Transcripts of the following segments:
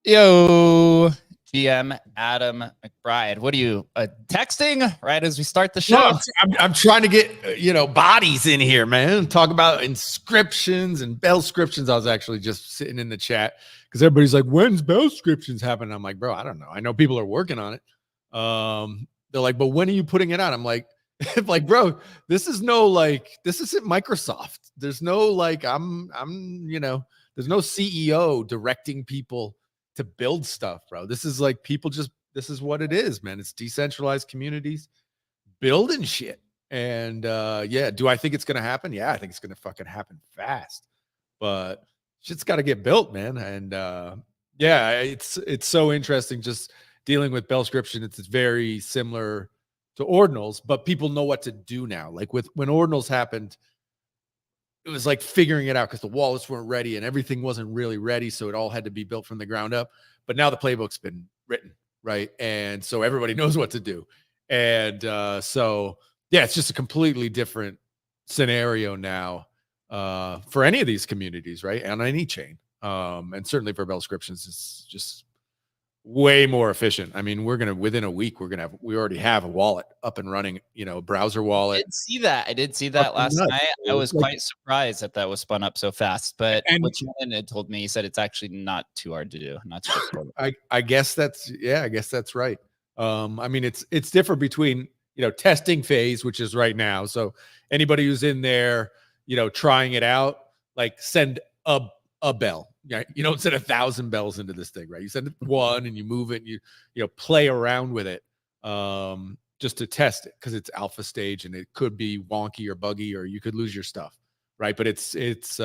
Yo, GM Adam McBride. What are you texting right as we start the show? No, I'm trying to get bodies in here, man. Talk about inscriptions and Bellscriptions. I was actually just sitting in the chat because everybody's like, "When's Bellscriptions happening?" I'm like, "Bro, I don't know. I know people are working on it." They're like, "But when are you putting it out?" I'm like, "Bro, this isn't Microsoft. There's no there's no CEO directing people to build stuff, bro. This is like this is what it is, man. It's decentralized communities building shit. And do I think it's gonna happen? Yeah, I think it's gonna fucking happen fast. But shit's gotta get built, man. And it's so interesting just dealing with Bellscription. It's very similar to Ordinals, but people know what to do now. Like when Ordinals happened, it was like figuring it out because the wallets weren't ready and everything wasn't really ready. So it all had to be built from the ground up. But now the playbook's been written, right? And so everybody knows what to do. And it's just a completely different scenario now for any of these communities, right? On any chain. And certainly for Bellscriptions, it's just way more efficient. I mean, within a week, we already have a wallet up and running, browser wallet. I did see that last night. I was quite surprised that was spun up so fast, but what Shannon had told me, he said it's actually not too hard to do. Not too I guess that's right. I mean, it's different between, testing phase, which is right now. So anybody who's in there, trying it out, like send a bell. Yeah, you don't send 1,000 bells into this thing, right? You send one and you move it and you play around with it just to test it because it's alpha stage and it could be wonky or buggy or you could lose your stuff, right? But it's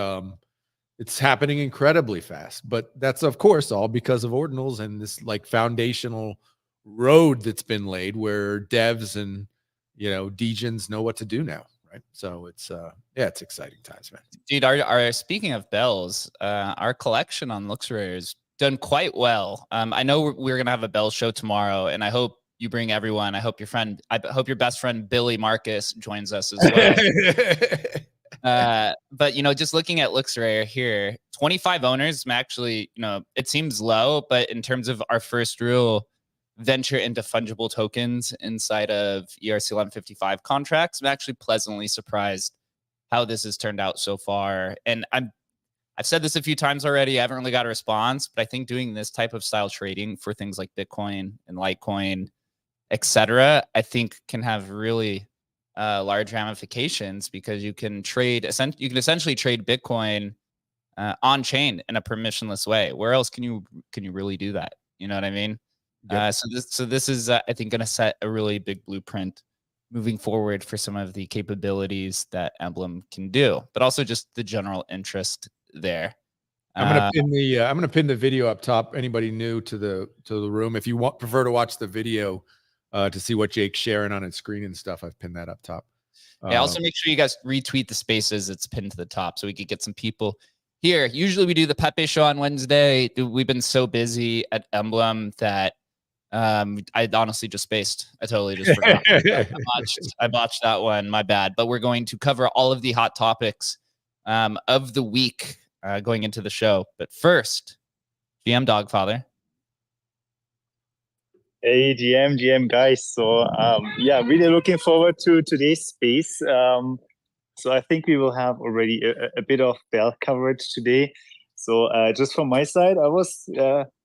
happening incredibly fast. But that's of course all because of Ordinals and this like foundational road that's been laid where devs and degens know what to do now. So it's exciting times, man. Dude, our speaking of bells, our collection on LooksRare is done quite well. I know we're gonna have a Bell show tomorrow, and I hope you bring everyone. I hope your best friend Billy Marcus joins us as well. But just looking at LooksRare here, 25 owners actually, it seems low, but in terms of our first real venture into fungible tokens inside of ERC 1155 contracts, I'm actually pleasantly surprised how this has turned out so far. And I've said this a few times already. I haven't really got a response, but I think doing this type of style trading for things like Bitcoin and Litecoin, etc., I think can have really large ramifications, because you can essentially trade Bitcoin on chain in a permissionless way. Where else can you really do that? You know what I mean? Yep. So this is I think going to set a really big blueprint moving forward for some of the capabilities that Emblem can do, but also just the general interest there. I'm gonna pin the video up top. Anybody new to the room, if you prefer to watch the video to see what Jake's sharing on his screen and stuff, I've pinned that up top. Yeah, also make sure you guys retweet the spaces. It's pinned to the top so we could get some people here. Usually we do the Pepe show on Wednesday. We've been so busy at Emblem that I honestly just spaced. I totally just forgot. I botched that one. My bad. But we're going to cover all of the hot topics of the week going into the show. But first, GM Dogfather. Hey, GM guys. So yeah, really looking forward to today's space. So I think we will have already a bit of Bell coverage today. So just from my side, I was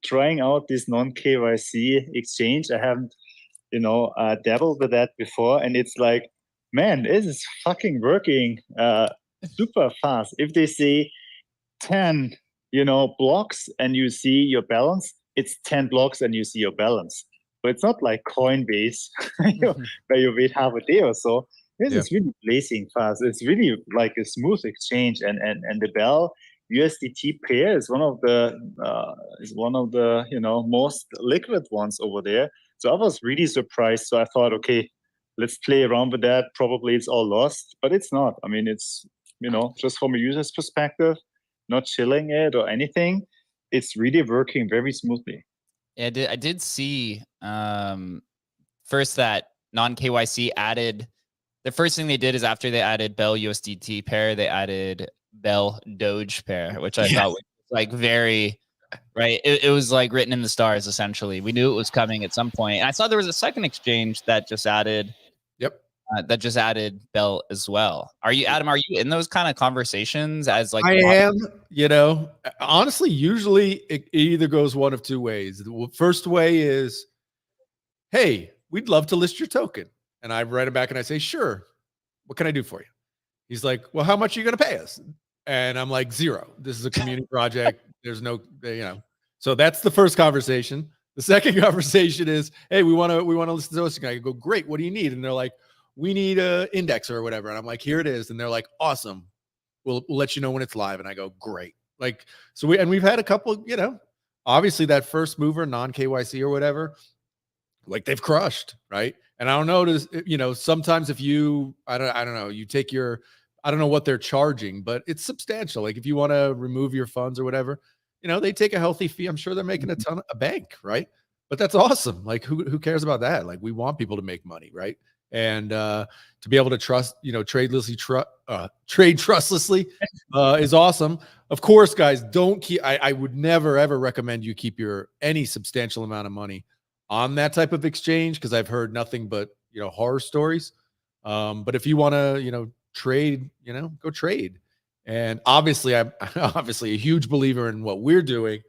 trying out this non-KYC exchange. I haven't, dabbled with that before, and it's like, man, this is fucking working super fast. If they say 10, blocks and you see your balance, it's 10 blocks and you see your balance. But it's not like Coinbase where you wait half a day or so. This is really blazing fast. It's really like a smooth exchange, and the Bell USDT pair is one of the most liquid ones over there. So I was really surprised. So I thought, okay, let's play around with that. Probably it's all lost, but it's not. I mean, it's just from a user's perspective, not chilling it or anything. It's really working very smoothly. Yeah, I did see first that non-KYC added. The first thing they did is after they added Bell USDT pair, they added Bell Doge pair, which I thought was like very right. It was like written in the stars, essentially. We knew it was coming at some point. And I saw there was a second exchange that just added. Yep. That just added Bell as well. Are you, Adam? Are you in those kind of conversations? As like I am. Honestly, usually it either goes one of two ways. The first way is, hey, we'd love to list your token. And I write it back and I say, sure. What can I do for you? He's like, well, how much are you going to pay us? And I'm like, 0. This is a community project. There's no, So that's the first conversation. The second conversation is, hey, we want to list the token. I go, great. What do you need? And they're like, we need a index or whatever. And I'm like, here it is. And they're like, awesome. We'll let you know when it's live. And I go, great. Like, so we've had a couple, obviously that first mover, non-KYC or whatever, like they've crushed, right? And I don't know, sometimes if you, I don't know, you take I don't know what they're charging, but it's substantial. Like if you want to remove your funds or whatever, they take a healthy fee. I'm sure they're making a ton of a bank, right? But that's awesome. Like who cares about that? Like we want people to make money, right? And to be able to trust, trade trustlessly is awesome. Of course, guys, don't keep. I would never ever recommend you keep any substantial amount of money on that type of exchange, because I've heard nothing but horror stories. But if you want to trade, go trade. And obviously, I'm obviously a huge believer in what we're doing.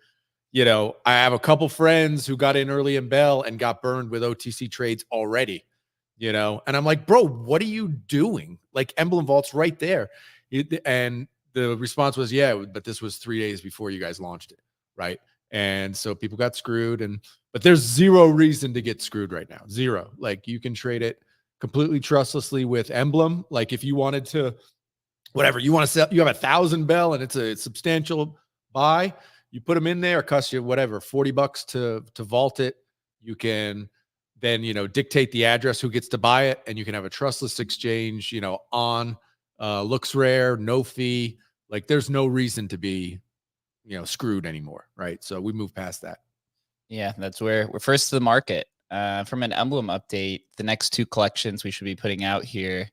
I have a couple friends who got in early in Bell and got burned with OTC trades already. And I'm like, bro, what are you doing? Like Emblem Vault's right there. And the response was, yeah, but this was 3 days before you guys launched it, right? And so people got screwed, but there's 0 reason to get screwed right now. 0. Like you can trade it completely trustlessly with Emblem. Like if you wanted to, whatever you want to sell, you have 1,000 Bell and it's a substantial buy. You put them in there, it costs you whatever, $40 to vault it. You can then, dictate the address who gets to buy it, and you can have a trustless exchange, on LooksRare, no fee. Like there's no reason to be screwed anymore, right? So we move past that. Yeah, that's where we're first to the market. From an Emblem update, the next 2 collections we should be putting out here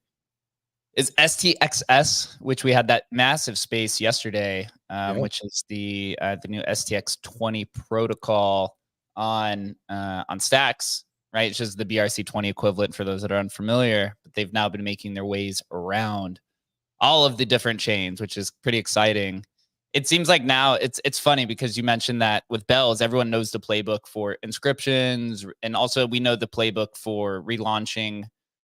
is STXS, which we had that massive space yesterday, which is the new STX 20 protocol on Stacks, right? It's just the BRC 20 equivalent for those that are unfamiliar. But they've now been making their ways around all of the different chains, which is pretty exciting. It seems like now it's funny because you mentioned that with Bells, everyone knows the playbook for inscriptions, and also we know the playbook for relaunching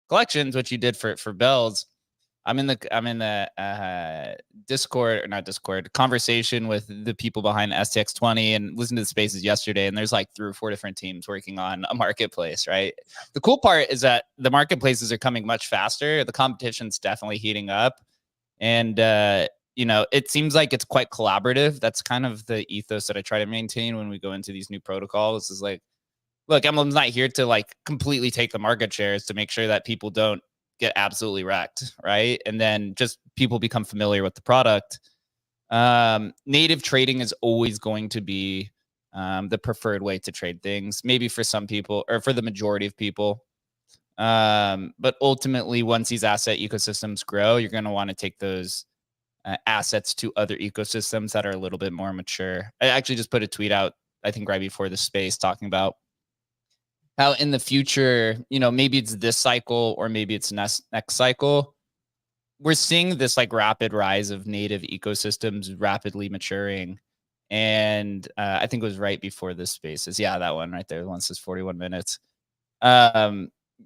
collections, which you did for Bells. I'm in the Discord, or not Discord, conversation with the people behind STX20 and listened to the spaces yesterday. And there's like 3 or 4 different teams working on a marketplace, right? The cool part is that the marketplaces are coming much faster. The competition's definitely heating up. And, it seems like it's quite collaborative. That's kind of the ethos that I try to maintain when we go into these new protocols is like, look, Emblem's not here to like completely take the market shares, to make sure that people don't get absolutely wrecked, right? And then just people become familiar with the product. Native trading is always going to be the preferred way to trade things, maybe for some people or for the majority of people. But ultimately, once these asset ecosystems grow, you're going to want to take those assets to other ecosystems that are a little bit more mature. I actually just put a tweet out, I think right before the space, talking about how in the future, maybe it's this cycle or maybe it's next cycle, we're seeing this like rapid rise of native ecosystems rapidly maturing. And I think it was right before this spaces. Yeah, that one right there. Once is 41 minutes.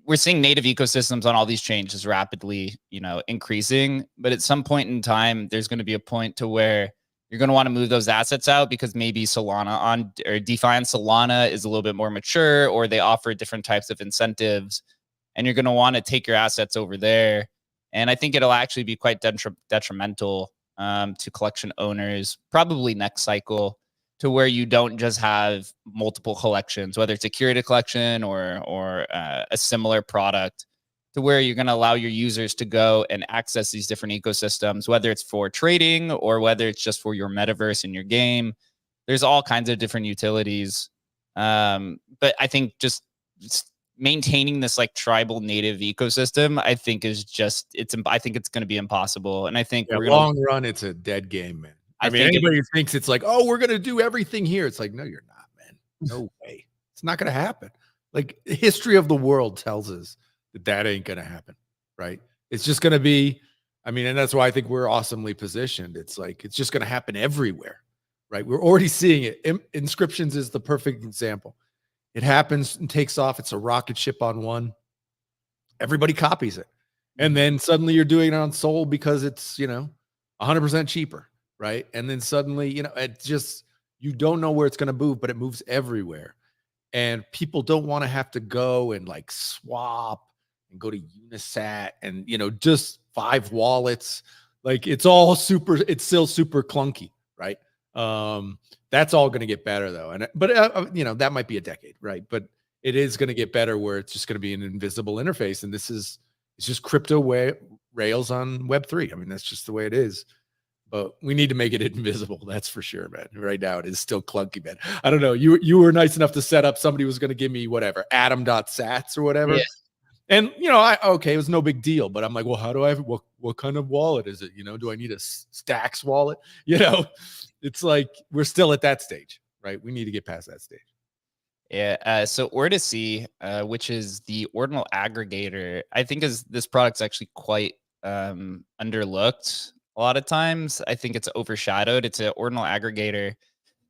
We're seeing native ecosystems on all these chains rapidly, increasing. But at some point in time, there's going to be a point to where you're going to want to move those assets out because maybe Solana or DeFi on Solana is a little bit more mature, or they offer different types of incentives, and you're going to want to take your assets over there. And I think it'll actually be quite detrimental to collection owners, probably next cycle, to where you don't just have multiple collections, whether it's a curated collection or a similar product, to where you're going to allow your users to go and access these different ecosystems, whether it's for trading or whether it's just for your metaverse in your game. There's all kinds of different utilities. But I think just maintaining this like tribal native ecosystem, I think I think it's going to be impossible. And I think long run, it's a dead game, man. I mean, anybody who thinks it's like, oh, we're going to do everything here. It's like, no, you're not, man. No way. It's not going to happen. Like the history of the world tells us that ain't going to happen. Right. It's just going to be, and that's why I think we're awesomely positioned. It's like, it's just going to happen everywhere. Right. We're already seeing it. Inscriptions is the perfect example. It happens and takes off. It's a rocket ship on one. Everybody copies it. And then suddenly you're doing it on Sol because it's, 100% cheaper. Right. And then suddenly, it just, you don't know where it's going to move, but it moves everywhere. And people don't want to have to go and like swap and go to Unisat and, just 5 wallets. Like it's still super clunky. Right. That's all going to get better though. But that might be a decade. Right. But it is going to get better where it's just going to be an invisible interface. And it's just crypto rails on Web3. That's just the way it is. But we need to make it invisible. That's for sure, man. Right now, it is still clunky, man. I don't know. You were nice enough to set up. Somebody was going to give me whatever, atom.sats or whatever. Yeah. And, it was no big deal. But I'm like, well, how do I have what kind of wallet is it? Do I need a Stacks wallet? It's like we're still at that stage, right? We need to get past that stage. Yeah. So Ordicy, which is the ordinal aggregator, I think this product's actually quite underlooked. A lot of times, I think it's overshadowed. It's an ordinal aggregator.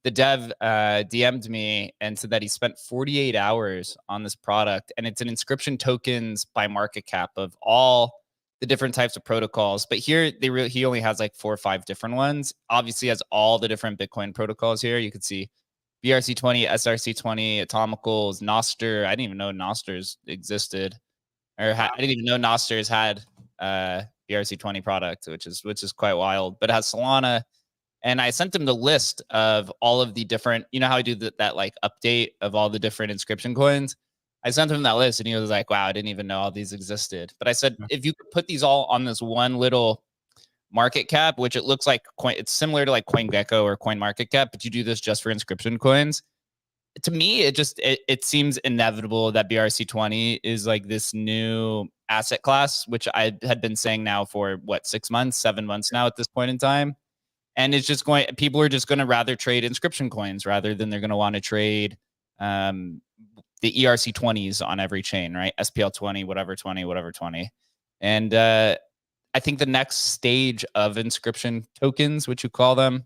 The dev DM'd me and said that he spent 48 hours on this product, and it's an inscription tokens by market cap of all the different types of protocols. But here, he only has like 4 or 5 different ones. Obviously, has all the different Bitcoin protocols here. You could see BRC20, SRC20, Atomicals, Noster. I didn't even know Nosters existed, I didn't even know Nosters had BRC20 product, which is quite wild. But it has Solana, and I sent him the list of all of the different, how I do that like update of all the different inscription coins. I sent him that list, and he was like, "Wow, I didn't even know all these existed." But I said, if you could put these all on this one little market cap, which it looks like it's similar to like CoinGecko or CoinMarketCap, but you do this just for inscription coins. To me, it seems inevitable that BRC20 is like this new asset class, which I had been saying now for what, 6 months, 7 months now at this point in time. And it's just people are just going to rather trade inscription coins rather than they're going to want to trade the ERC20s on every chain, right? SPL20, whatever 20. And I think the next stage of inscription tokens, which you call them,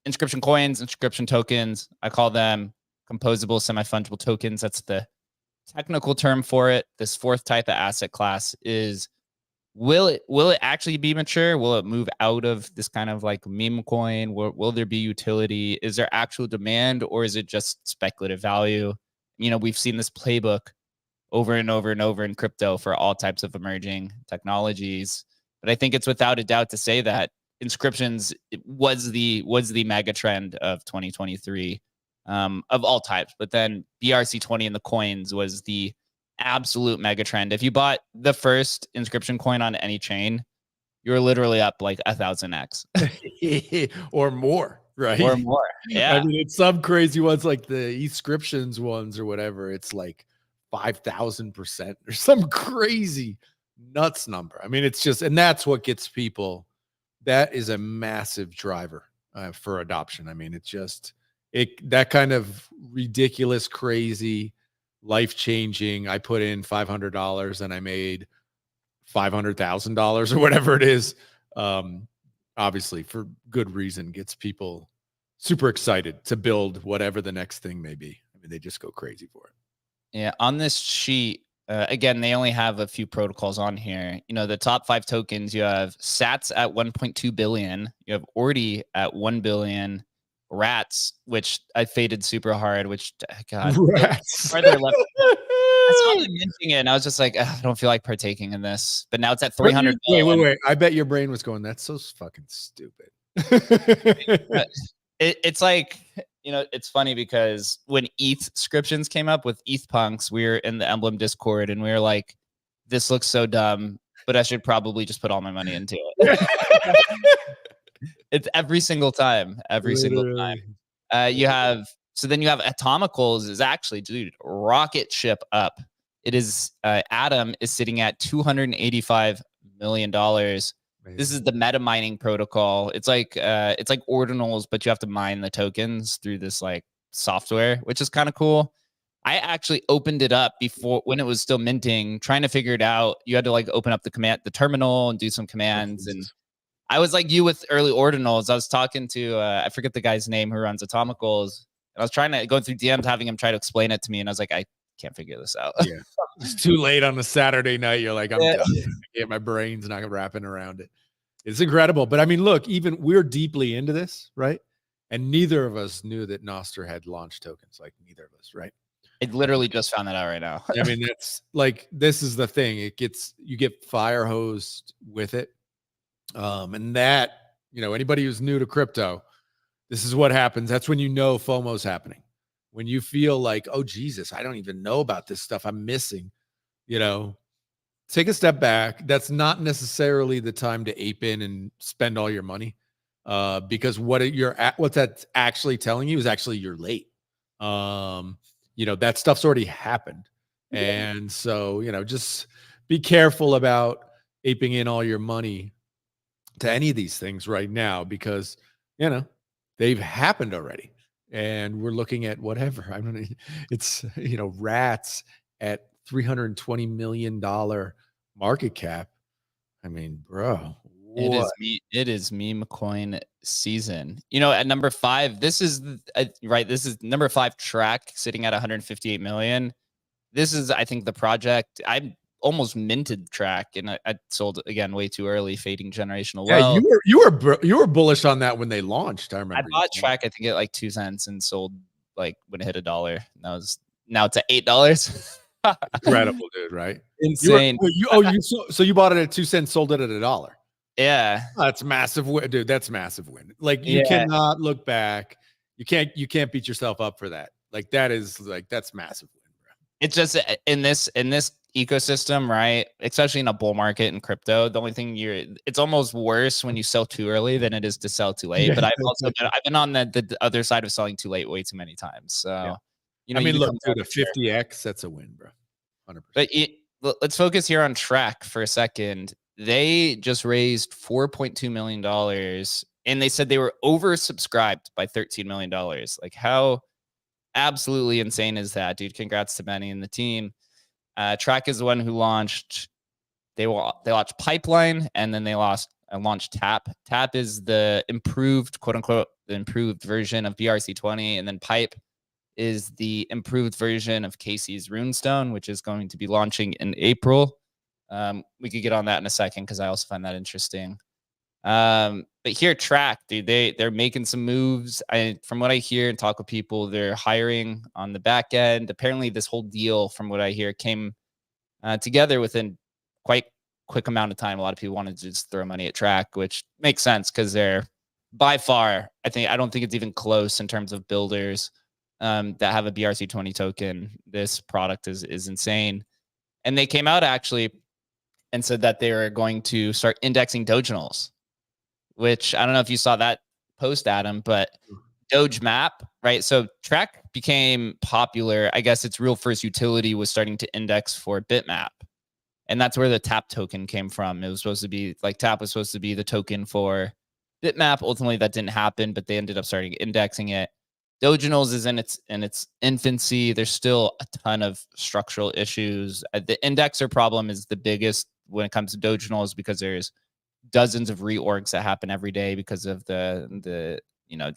inscription coins, inscription tokens, I call them composable semi-fungible tokens. That's the technical term for it. This fourth type of asset class is, will it actually be mature? Will it move out of this kind of like meme coin? Will there be utility? Is there actual demand, or is it just speculative value? You know, we've seen this playbook over and over and over in crypto for all types of emerging technologies. But I think it's without a doubt to say that inscriptions was the mega trend of 2023, of all types. But then BRC20 and the coins was the absolute mega trend. If you bought the first inscription coin on any chain, you're literally up like 1,000x or more, right? Or more. Yeah. I mean, it's some crazy ones like the inscriptions ones or whatever. It's like 5,000% or some crazy nuts number. I mean, it's just, and that's what gets people. That is a massive driver for adoption. I mean, it's just that kind of ridiculous, crazy, life-changing. I put in $500 and I made $500,000 or whatever it is. Obviously, for good reason, gets people super excited to build whatever the next thing may be. I mean, they just go crazy for it. Yeah, on this sheet, again, they only have a few protocols on here. You know, the top 5 tokens, you have Sats at 1.2 billion. You have Ordi at 1 billion. Rats, which I faded super hard, which, God, Rats. farther left. I saw them minting it, and I was just like, I don't feel like partaking in this. But now it's at 300. Wait. I bet your brain was going, that's so fucking stupid. It's like, you know, it's funny because when ETH inscriptions came up with ETH punks, we were in the Emblem Discord and we were like, this looks so dumb, but I should probably just put all my money into it. It's every single time. You have, so then you have Atomicals is actually, dude, rocket ship up. It is, Atom is sitting at $285 million. This is the meta mining protocol. It's like ordinals, but you have to mine the tokens through this like software, which is kind of cool. I actually opened it up before when it was still minting, trying to figure it out. You had to like open up the terminal and do some commands. And I was like you with early ordinals. I was talking to I forget the guy's name who runs Atomicals. And I was trying to go through DMs, having him try to explain it to me, and I was like, I can't figure this out. Yeah, it's too late on a Saturday night. You're like, I'm done. My brain's not wrapping around it. It's incredible. But I mean, look, even we're deeply into this, right? And neither of us knew that Nostr had launched tokens. Like neither of us, right? I literally just found that out right now. I mean, that's like, this is the thing. You get fire hosed with it. And that, you know, anybody who's new to crypto, this is what happens. That's when you know FOMO's happening. When you feel like, oh, Jesus, I don't even know about this stuff I'm missing, you know, take a step back. That's not necessarily the time to ape in and spend all your money, because what that's actually telling you is actually you're late. You know, that stuff's already happened. And so, you know, just be careful about aping in all your money to any of these things right now, because, you know, they've happened already. And we're looking at whatever. I mean, it's, you know, Rats at $320 million market cap. I mean, bro, it is meme coin season. You know, at number 5, this is right. This is number 5 track sitting at 158 million. This is, I think, the project. I almost minted track, and I sold again way too early, fading generational wealth. Yeah, you were bullish on that when they launched. I remember. I bought track, I think, at like 2 cents and sold like when it hit $1. Now it's at $8. Incredible, dude, right? Insane. So you bought it at 2 cents, sold it at $1. Yeah. That's massive win, dude. That's massive win. Like you cannot look back. You can't beat yourself up for that. Like that is like, that's massive win, bro. It's just in this ecosystem, right? Especially in a bull market in crypto. The only thing it's almost worse when you sell too early than it is to sell too late. Yeah. But I've been on the other side of selling too late way too many times. So, Yeah. you know, I mean, you look, become dude, a 50x, that's a win, bro. 100%. But let's focus here on Track for a second. They just raised $4.2 million, and they said they were oversubscribed by $13 million. Like, how absolutely insane is that, dude? Congrats to Benny and the team. Track is the one who launched. They launched Pipeline, and then they launched Tap. Tap is the improved, quote unquote, the improved version of BRC20, and then Pipe is the improved version of Casey's Runestone, which is going to be launching in April. We could get on that in a second because I also find that interesting. But here, Track, dude, they're making some moves. From what I hear and talk with people, they're hiring on the back end. Apparently, this whole deal, from what I hear, came together within quite quick amount of time. A lot of people wanted to just throw money at Track, which makes sense because they're by far, I don't think it's even close in terms of builders that have a BRC20 token. This product is insane. And they came out actually and said that they were going to start indexing Dogenals, which I don't know if you saw that post, Adam, but Doge Map, right? So Track became popular. I guess its real first utility was starting to index for Bitmap. And that's where the Tap token came from. It was supposed to be like Tap was supposed to be the token for Bitmap. Ultimately, that didn't happen, but they ended up starting indexing it. Dogenals is in its infancy. There's still a ton of structural issues. The indexer problem is the biggest when it comes to Dogenals because there's dozens of reorgs that happen every day because of the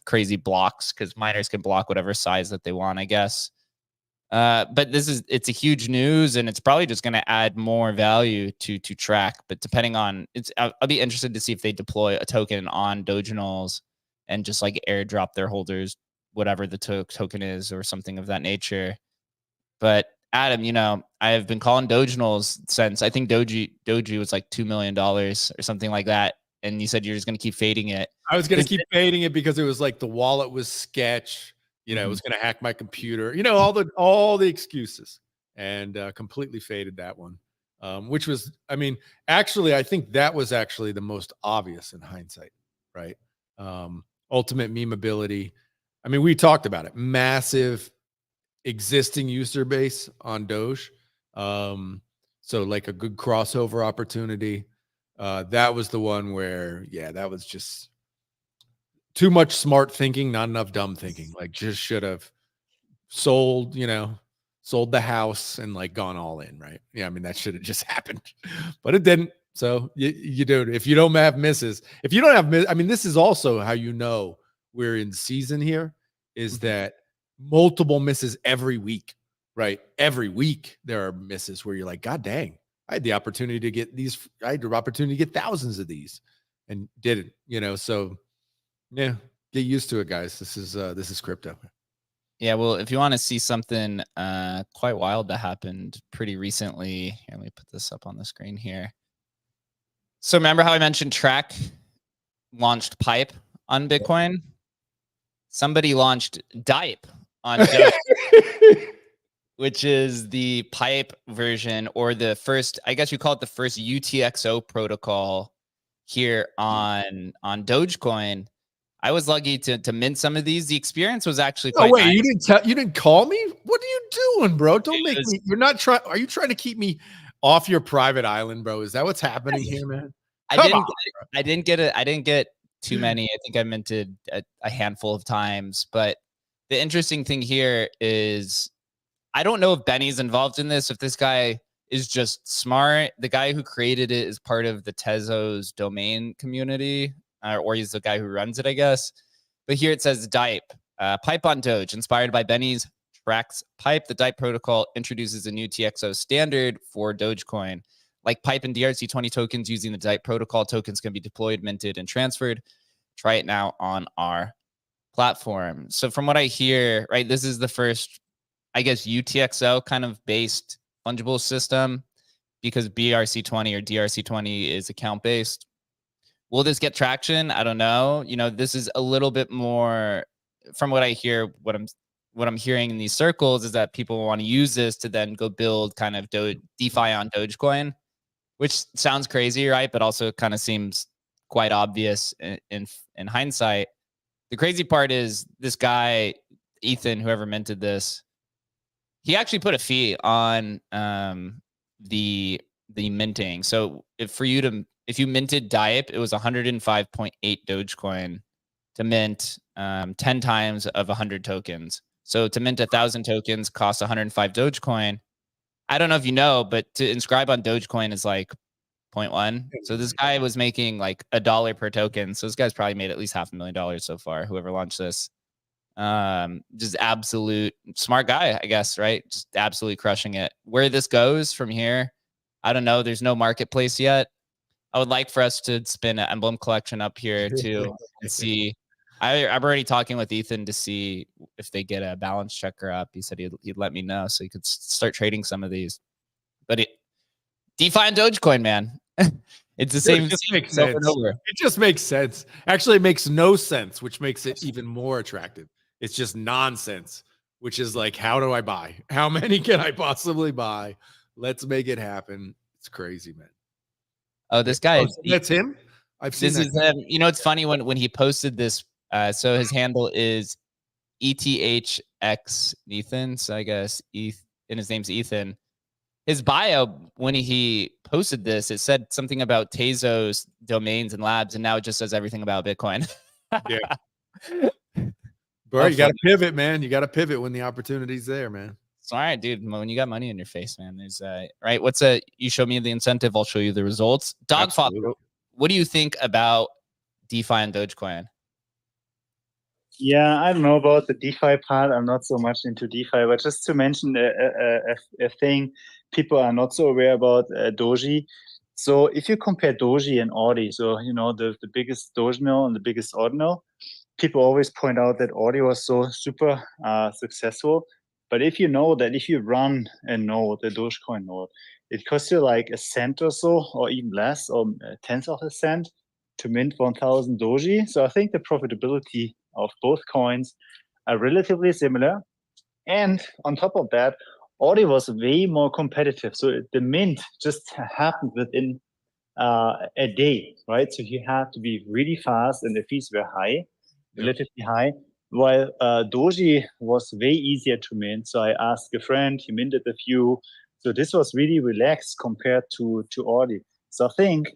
crazy blocks, because miners can block whatever size that they want, I guess. But it's a huge news, and it's probably just going to add more value to Track. But depending on I'll be interested to see if they deploy a token on Dogenals and just like airdrop their holders whatever the token is or something of that nature. But Adam, I have been calling Dogenals since I think Doji was like $2 million or something like that. And you said you're just going to keep fading it. I was going to keep fading it because it was like the wallet was sketch. It was going to hack my computer, all the excuses, and completely faded that one. Which was, actually, I think that was actually the most obvious in hindsight, right? Ultimate memeability. We talked about it. Massive existing user base on Doge. So like a good crossover opportunity. That was the one where, that was just too much smart thinking, not enough dumb thinking. Like, just should have sold the house and like gone all in, right? Yeah, that should have just happened, but it didn't. So you do it. If you don't have misses, if you don't have this is also how we're in season here, is that multiple misses every week, right? Every week there are misses where you're like, God dang, I had the opportunity to get these. I had the opportunity to get thousands of these and didn't, so yeah, get used to it, guys. This is crypto. Yeah, well, if you want to see something quite wild that happened pretty recently, here, let me put this up on the screen here. So remember how I mentioned Track launched Pipe on Bitcoin? Somebody launched Dipe on Doge, which is the Pipe version, or the first, I guess you call it the first UTXO protocol here on Dogecoin. I was lucky to mint some of these. The experience was actually quite nice. You didn't call me? What are you doing, bro? Don't make me. You're not trying. Are you trying to keep me off your private island, bro? Is that what's happening here, man? I didn't get too many. I think I minted a handful of times. But the interesting thing here is I don't know if Benny's involved in this, if this guy is just smart. The guy who created it is part of the Tezos domain community, or he's the guy who runs it, I guess. But here it says Dipe, Pipe on Doge, inspired by Benny's Track's Pipe. The Dipe protocol introduces a new TXO standard for Dogecoin. Like Pipe and DRC20 tokens using the Dipe protocol, tokens can be deployed, minted, and transferred. Try it now on our platform. So from what I hear, right, this is the first, I guess, UTXO kind of based fungible system, because BRC20 or DRC20 is account based. Will this get traction? I don't know. This is a little bit more, from what I hear, what I'm what I'm hearing in these circles is that people want to use this to then go build kind of DeFi on Dogecoin, which sounds crazy, right? But also kind of seems quite obvious in hindsight. The crazy part is this guy, Ethan, whoever minted this, he actually put a fee on the minting. So if you minted DIEP, it was 105.8 Dogecoin to mint 10 times of 100 tokens. So to mint 1,000 tokens costs 105 Dogecoin. I don't know if you know, but to inscribe on Dogecoin is like 0.1. So this guy was making like $1 per token. So this guy's probably made at least $500,000 so far, whoever launched this. Just absolute smart guy, I guess, right? Just absolutely crushing it. Where this goes from here, I don't know. There's no marketplace yet. I would like for us to spin an Emblem collection up here too and see. I'm already talking with Ethan to see if they get a balance checker up. He said he'd let me know so he could start trading some of these. But DeFi and Dogecoin, man. It's the same. It just makes sense. It just makes sense. Actually, it makes no sense, which makes it even more attractive. It's just nonsense, which is like, how do I buy? How many can I possibly buy? Let's make it happen. It's crazy, man. Oh, this guy. That's him? I've seen this. Is him. You know, it's funny when he posted this. So his handle is ETHX Ethan. So I guess and his name's Ethan. His bio, when he posted this, it said something about Tezos domains and labs, and now it just says everything about Bitcoin. Yeah. Bro, you got to pivot, man. You got to pivot when the opportunity's there, man. It's all right, dude. When you got money in your face, man, there's right. You show me the incentive, I'll show you the results. Dogfather, what do you think about DeFi and Dogecoin? Yeah, I don't know about the DeFi part. I'm not so much into DeFi, but just to mention a thing people are not so aware about, Doji. So if you compare Doji and Audi, so the biggest Doji node and the biggest ordinal, people always point out that Audi was so super successful. But if you know that if you run a node, a Dogecoin node, it costs you like a cent or so, or even less, or a tenth of a cent to mint 1,000 Doji. So I think the profitability of both coins are relatively similar. And on top of that, Audi was way more competitive. So the mint just happened within a day, right? So you had to be really fast and the fees were high, relatively high. While Doji was way easier to mint. So I asked a friend, he minted a few. So this was really relaxed compared to Audi. So I think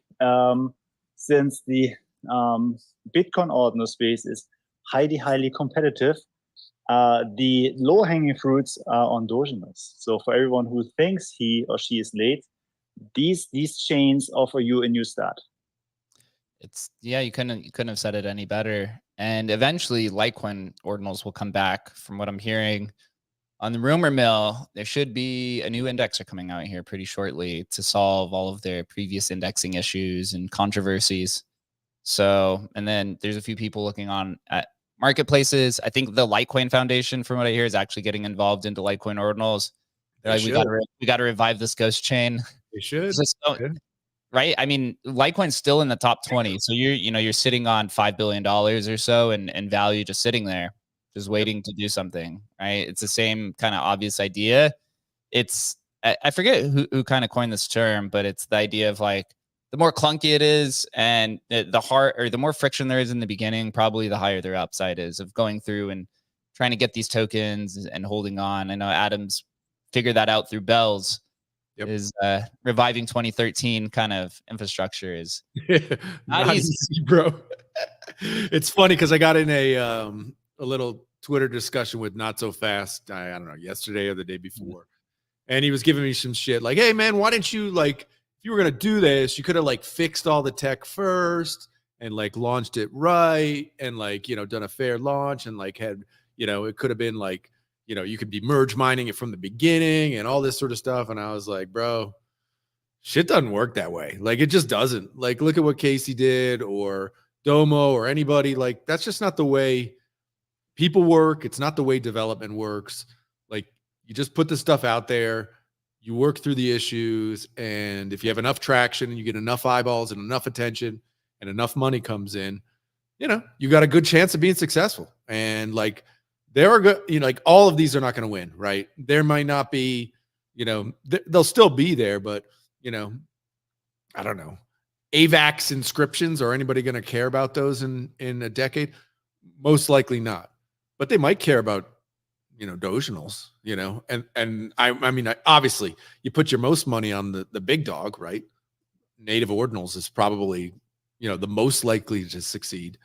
since the Bitcoin ordinal space is highly competitive, the low-hanging fruits are on Doji nodes. So for everyone who thinks he or she is late, these chains offer you a new start. You couldn't have said it any better. And eventually Litecoin ordinals will come back. From what I'm hearing on the rumor mill, there should be a new indexer coming out here pretty shortly to solve all of their previous indexing issues and controversies. So, and then there's a few people looking on at marketplaces. I think the Litecoin Foundation, from what I hear, is actually getting involved into Litecoin ordinals. They're like, we got to revive this ghost chain. They should. Right? I mean, Litecoin's still in the top 20. So you're sitting on $5 billion or so and value just sitting there, just waiting to do something, right? It's the same kind of obvious idea. I forget who kind of coined this term, but it's the idea of like, the more clunky it is and the more friction there is in the beginning, probably the higher their upside is of going through and trying to get these tokens and holding on. I know Adam's figured that out through Bells. Is reviving 2013 kind of infrastructure is not easy, bro. It's funny because I got in a little Twitter discussion with Not So Fast. I don't know, yesterday or the day before, and he was giving me some shit like, "Hey man, why didn't you if you were gonna do this, you could have fixed all the tech first and launched it right and done a fair launch and had it could have been you could be merge mining it from the beginning and all this sort of stuff." And I was like, bro, shit doesn't work that way. It just doesn't. Look at what Casey did or Domo or anybody. That's just not the way people work. It's not the way development works. You just put the stuff out there, you work through the issues, and if you have enough traction and you get enough eyeballs and enough attention and enough money comes in, you got a good chance of being successful. And there are good, like all of these are not going to win, right? There might not be, they'll still be there, but I don't know. AVAX inscriptions, or anybody going to care about those in a decade? Most likely not. But they might care about, doginals, and I mean, obviously you put your most money on the big dog, right? Native ordinals is probably, the most likely to succeed.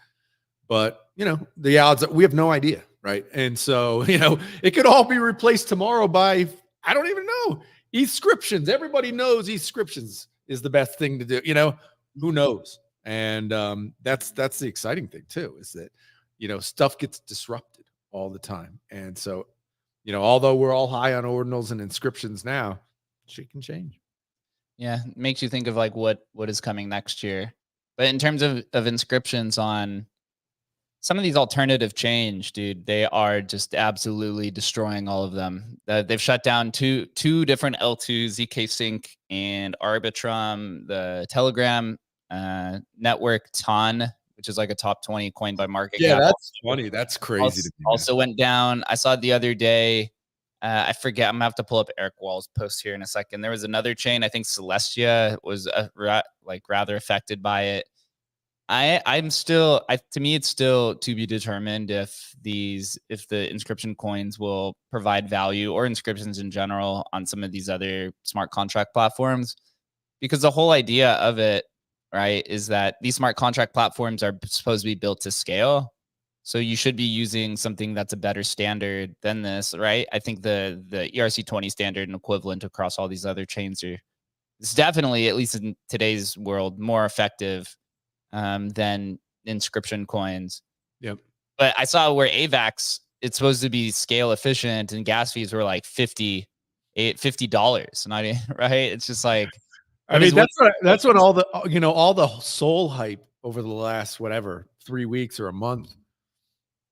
But, the odds, we have no idea, right? And so, it could all be replaced tomorrow by, I don't even know, inscriptions. Everybody knows inscriptions is the best thing to do, who knows? And that's the exciting thing too, is that, stuff gets disrupted all the time. And so, although we're all high on ordinals and inscriptions now, shit can change. Yeah, it makes you think of like what is coming next year. But in terms of inscriptions on some of these alternative chains, dude, they are just absolutely destroying all of them. They've shut down two different L2s, ZK Sync and Arbitrum, the Telegram network Ton, which is like a top 20 coin by market cap. That's funny. That's crazy. Also went down. I saw it the other day. I forget. I'm gonna have to pull up Eric Wall's post here in a second. There was another chain. I think Celestia was rather affected by it. I'm still. To me, it's still to be determined if the inscription coins will provide value, or inscriptions in general, on some of these other smart contract platforms, because the whole idea of it, right, is that these smart contract platforms are supposed to be built to scale. So you should be using something that's a better standard than this, right? I think the ERC20 standard and equivalent across all these other chains it's definitely, at least in today's world, more effective than inscription coins. Yep. But I saw where AVAX, it's supposed to be scale efficient, and gas fees were like $50. Not right. It's just like, I mean, that's what all the all the soul hype over the last 3 weeks or a month.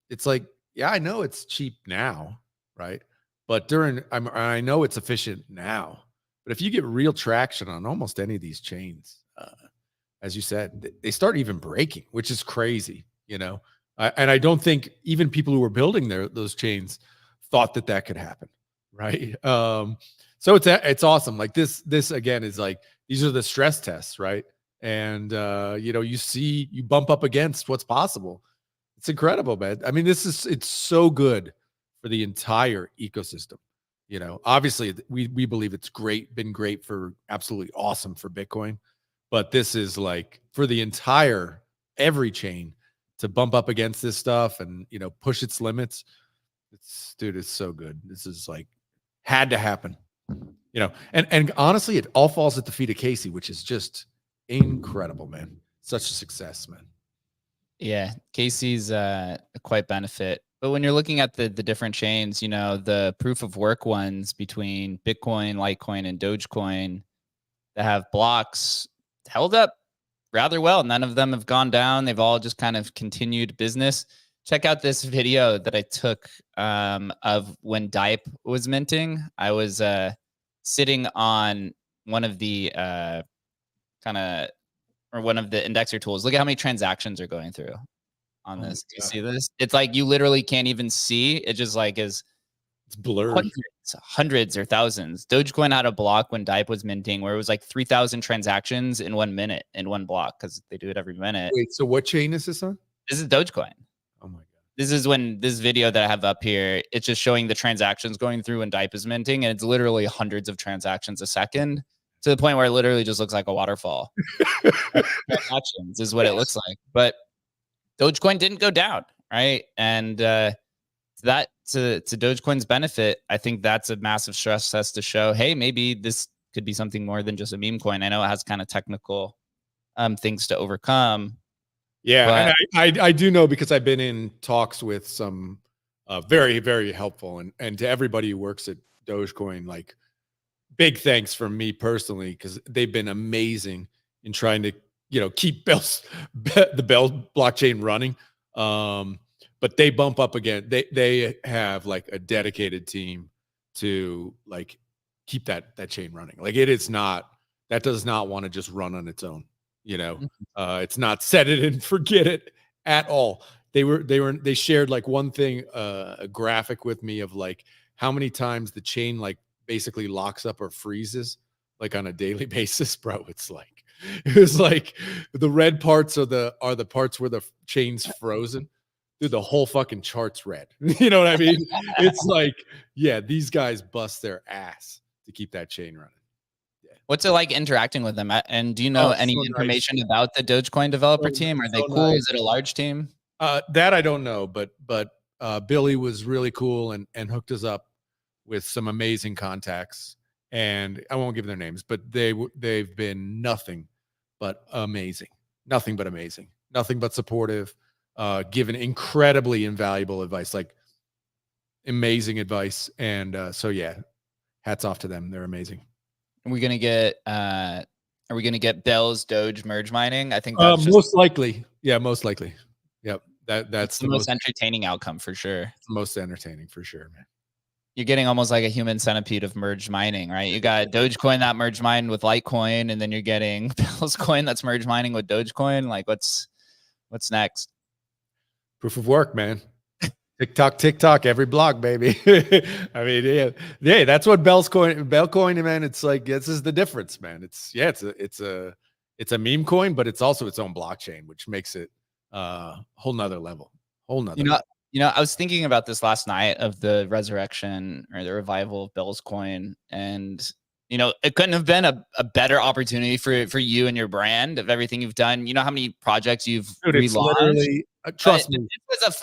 It's like, yeah, I know it's cheap now, right? But I know it's efficient now. But if you get real traction on almost any of these chains, as you said, they start even breaking, which is crazy, and I don't think even people who were building those chains thought that could happen, right? So it's awesome. Like this again is like, these are the stress tests, right? And you bump up against what's possible. It's incredible, man. I mean, it's so good for the entire ecosystem. Obviously we believe it's been great for, absolutely awesome for Bitcoin, but this is like for the every chain to bump up against this stuff and, push its limits. It's so good. This is like, had to happen, and honestly, it all falls at the feet of Casey, which is just incredible, man. Such a success, man. Yeah, Casey's quite benefit. But when you're looking at the different chains, the proof of work ones between Bitcoin, Litecoin, and Dogecoin that have blocks held up rather well. None of them have gone down. They've all just kind of continued business. Check out this video that I took of when DYPE was minting. I was sitting on one of the one of the indexer tools. Look at how many transactions are going through on this. Do you see this? It's like you literally can't even see. It just like it's blurred. Hundreds or thousands. Dogecoin had a block when DYPE was minting where it was like 3,000 transactions in 1 minute in one block, because they do it every minute. Wait, so what chain is this on? This is Dogecoin. Oh my god. This is when this video that I have up here, it's just showing the transactions going through when DYPE is minting, and it's literally hundreds of transactions a second, to the point where it literally just looks like a waterfall. Transactions is what it looks like. But Dogecoin didn't go down, right? And that to Dogecoin's benefit, I think that's a massive stress test to show, hey, maybe this could be something more than just a meme coin. I know it has kind of technical things to overcome. Yeah, and I do know, because I've been in talks with some very, very helpful, and to everybody who works at Dogecoin, like, big thanks from me personally, because they've been amazing in trying to keep the Bell blockchain running. But they bump up again. They have like a dedicated team to like keep that chain running. Like, that does not want to just run on its own. It's not set it and forget it at all. they shared like one thing, a graphic with me of like how many times the chain like basically locks up or freezes like on a daily basis, bro. It's like it was like the red parts are the parts where the chain's frozen. Dude, the whole fucking chart's red. You know what I mean? It's like, yeah, these guys bust their ass to keep that chain running. Yeah. What's it like interacting with them? And do you know Oh, any so information about the Dogecoin developer team? Are they so cool? nice. Is it a large team? That I don't know, but Billy was really cool and hooked us up with some amazing contacts. And I won't give their names, but they've been nothing but amazing, nothing but amazing, nothing but supportive, given incredibly invaluable advice, like amazing advice. And so yeah, hats off to them. They're amazing. Are we gonna get Bell's Doge merge mining? I think that's most likely. Yeah, most likely. Yep. That's the most entertaining outcome for sure. Most entertaining for sure, man. You're getting almost like a human centipede of merge mining, right? You got Dogecoin that merge mined with Litecoin, and then you're getting Bell's coin that's merge mining with Dogecoin. Like, what's next? Proof of work, man. TikTok, every block, baby. I mean, yeah, that's what Bellcoin, man. It's like this is the difference, man. It's a meme coin, but it's also its own blockchain, which makes it whole nother level. I was thinking about this last night of the resurrection or the revival of Bell's coin, and it couldn't have been a better opportunity for you and your brand of everything you've done. You know how many projects you've relaunched. Trust me.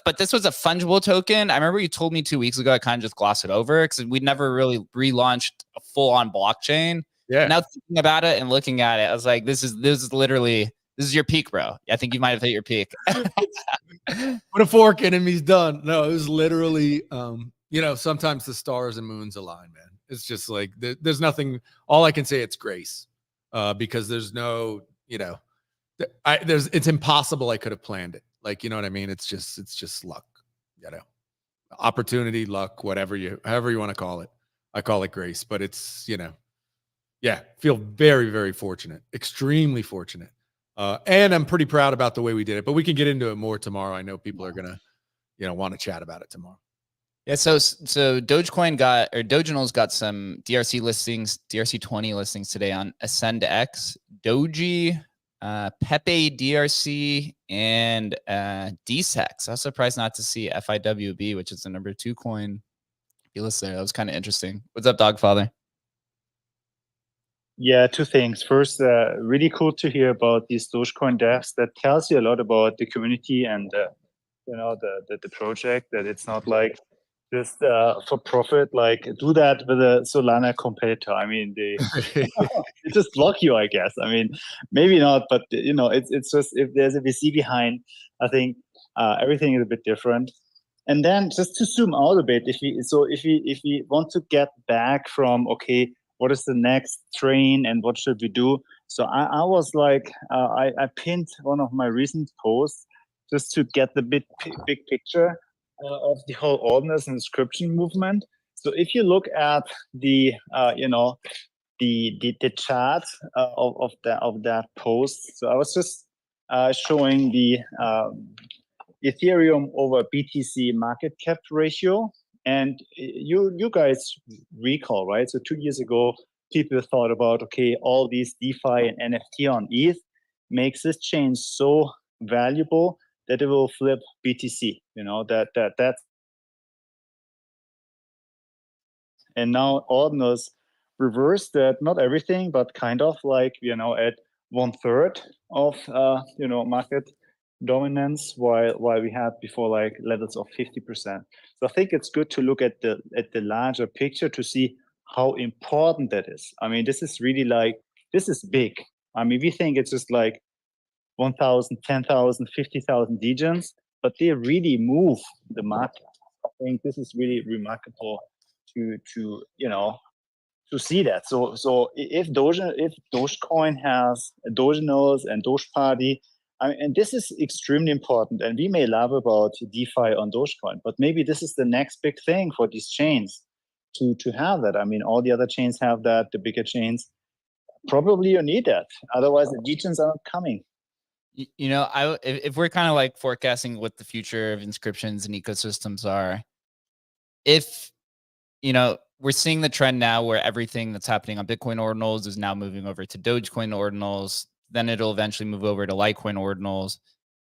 But this was a fungible token. I remember you told me 2 weeks ago. I kind of just glossed it over because we'd never really relaunched a full-on blockchain. Yeah. Now thinking about it and looking at it, I was like, this is your peak, bro. I think you might have hit your peak. Put a fork in him, he's done. No, it was literally, sometimes the stars and moons align, man. It's just like there's nothing. All I can say, it's grace, because there's no, it's impossible. I could have planned it. Like, you know what I mean? It's just luck, opportunity, luck, however you want to call it. I call it grace, but it's, feel very, very fortunate, extremely fortunate. And I'm pretty proud about the way we did it, but we can get into it more tomorrow. I know people are going to, want to chat about it tomorrow. Yeah. So Doginal's got some DRC listings, DRC20 listings today on AscendX, Doji, Pepe DRC, and DSEX. I was surprised not to see FIWB, which is the number 2 coin, be listed there. That was kind of interesting. What's up, Dogfather? Yeah, 2 things. First, really cool to hear about these Dogecoin devs. That tells you a lot about the community and the project. That it's not like just for profit. Like, do that with a Solana competitor. I mean, they just block you, I guess. I mean, maybe not, but it's just if there's a VC behind, I think everything is a bit different. And then just to zoom out a bit, if we want to get back from what is the next train and what should we do? So I was like, I pinned one of my recent posts just to get the big picture of the whole ordinals and inscription movement. So if you look at the the chart of that post, so I was just showing the Ethereum over BTC market cap ratio. And you guys recall, right? So 2 years ago, people thought about, all these DeFi and NFT on ETH makes this chain so valuable that it will flip BTC. That's. And now ordinals reverse that, not everything, but kind of like, at 1/3 of, market dominance, while we had before like levels of 50%. So I think it's good to look at the larger picture to see how important that is. I mean, this is big. I mean, we think it's just like 1,000, 10,000, 50,000 degens, but they really move the market. I think this is really remarkable to see that. So if Dogecoin has Doginals and Doge Party, and this is extremely important, and we may laugh about DeFi on Dogecoin, but maybe this is the next big thing for these chains to have that. I mean, all the other chains have that, the bigger chains. Probably you need that. Otherwise, the degens are not coming. You know, if we're kind of like forecasting what the future of inscriptions and ecosystems are, if you know, we're seeing the trend now where everything that's happening on Bitcoin ordinals is now moving over to Dogecoin ordinals. Then it'll eventually move over to Litecoin ordinals.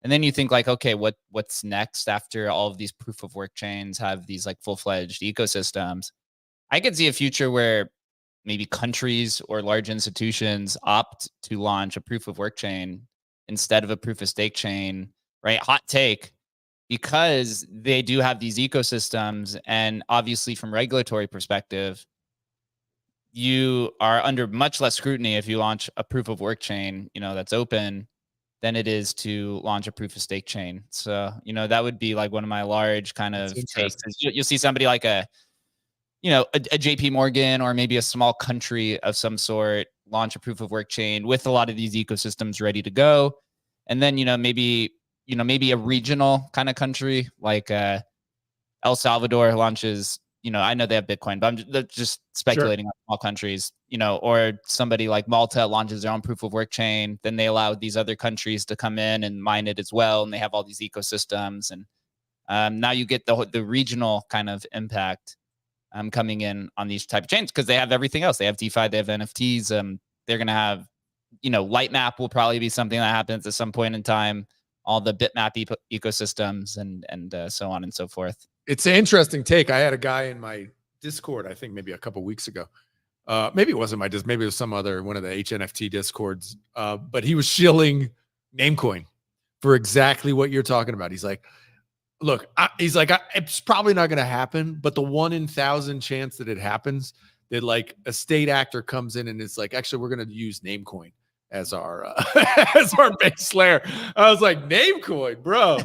And then you think like, okay, what's next after all of these proof of work chains have these like full-fledged ecosystems? I could see a future where maybe countries or large institutions opt to launch a proof of work chain instead of a proof of stake chain, right? Hot take, because they do have these ecosystems. And obviously, from regulatory perspective, you are under much less scrutiny if you launch a proof of work chain, you know, that's open than it is to launch a proof of stake chain. So, you know, that would be like one of my large kind That's of takes. interesting. You'll see somebody like a JP Morgan or maybe a small country of some sort launch a proof of work chain with a lot of these ecosystems ready to go. And then, maybe a regional kind of country like El Salvador launches, I know they have Bitcoin, but they're just speculating on small countries, or somebody like Malta launches their own proof of work chain. Then they allow these other countries to come in and mine it as well. And they have all these ecosystems. And now you get the regional kind of impact coming in on these type of chains because they have everything else. They have DeFi, they have NFTs. They're going to have, Lightmap will probably be something that happens at some point in time. All the bitmap ecosystems and so on and so forth. It's an interesting take. I had a guy in my Discord, I think maybe a couple weeks ago. Maybe it wasn't my Discord. Maybe it was some other one of the HNFT Discords. But he was shilling Namecoin for exactly what you're talking about. He's like, look, it's probably not going to happen, but the 1 in 1,000 chance that it happens, that like a state actor comes in and it's like, actually, we're going to use Namecoin as our as our base layer. I was like, Namecoin, bro,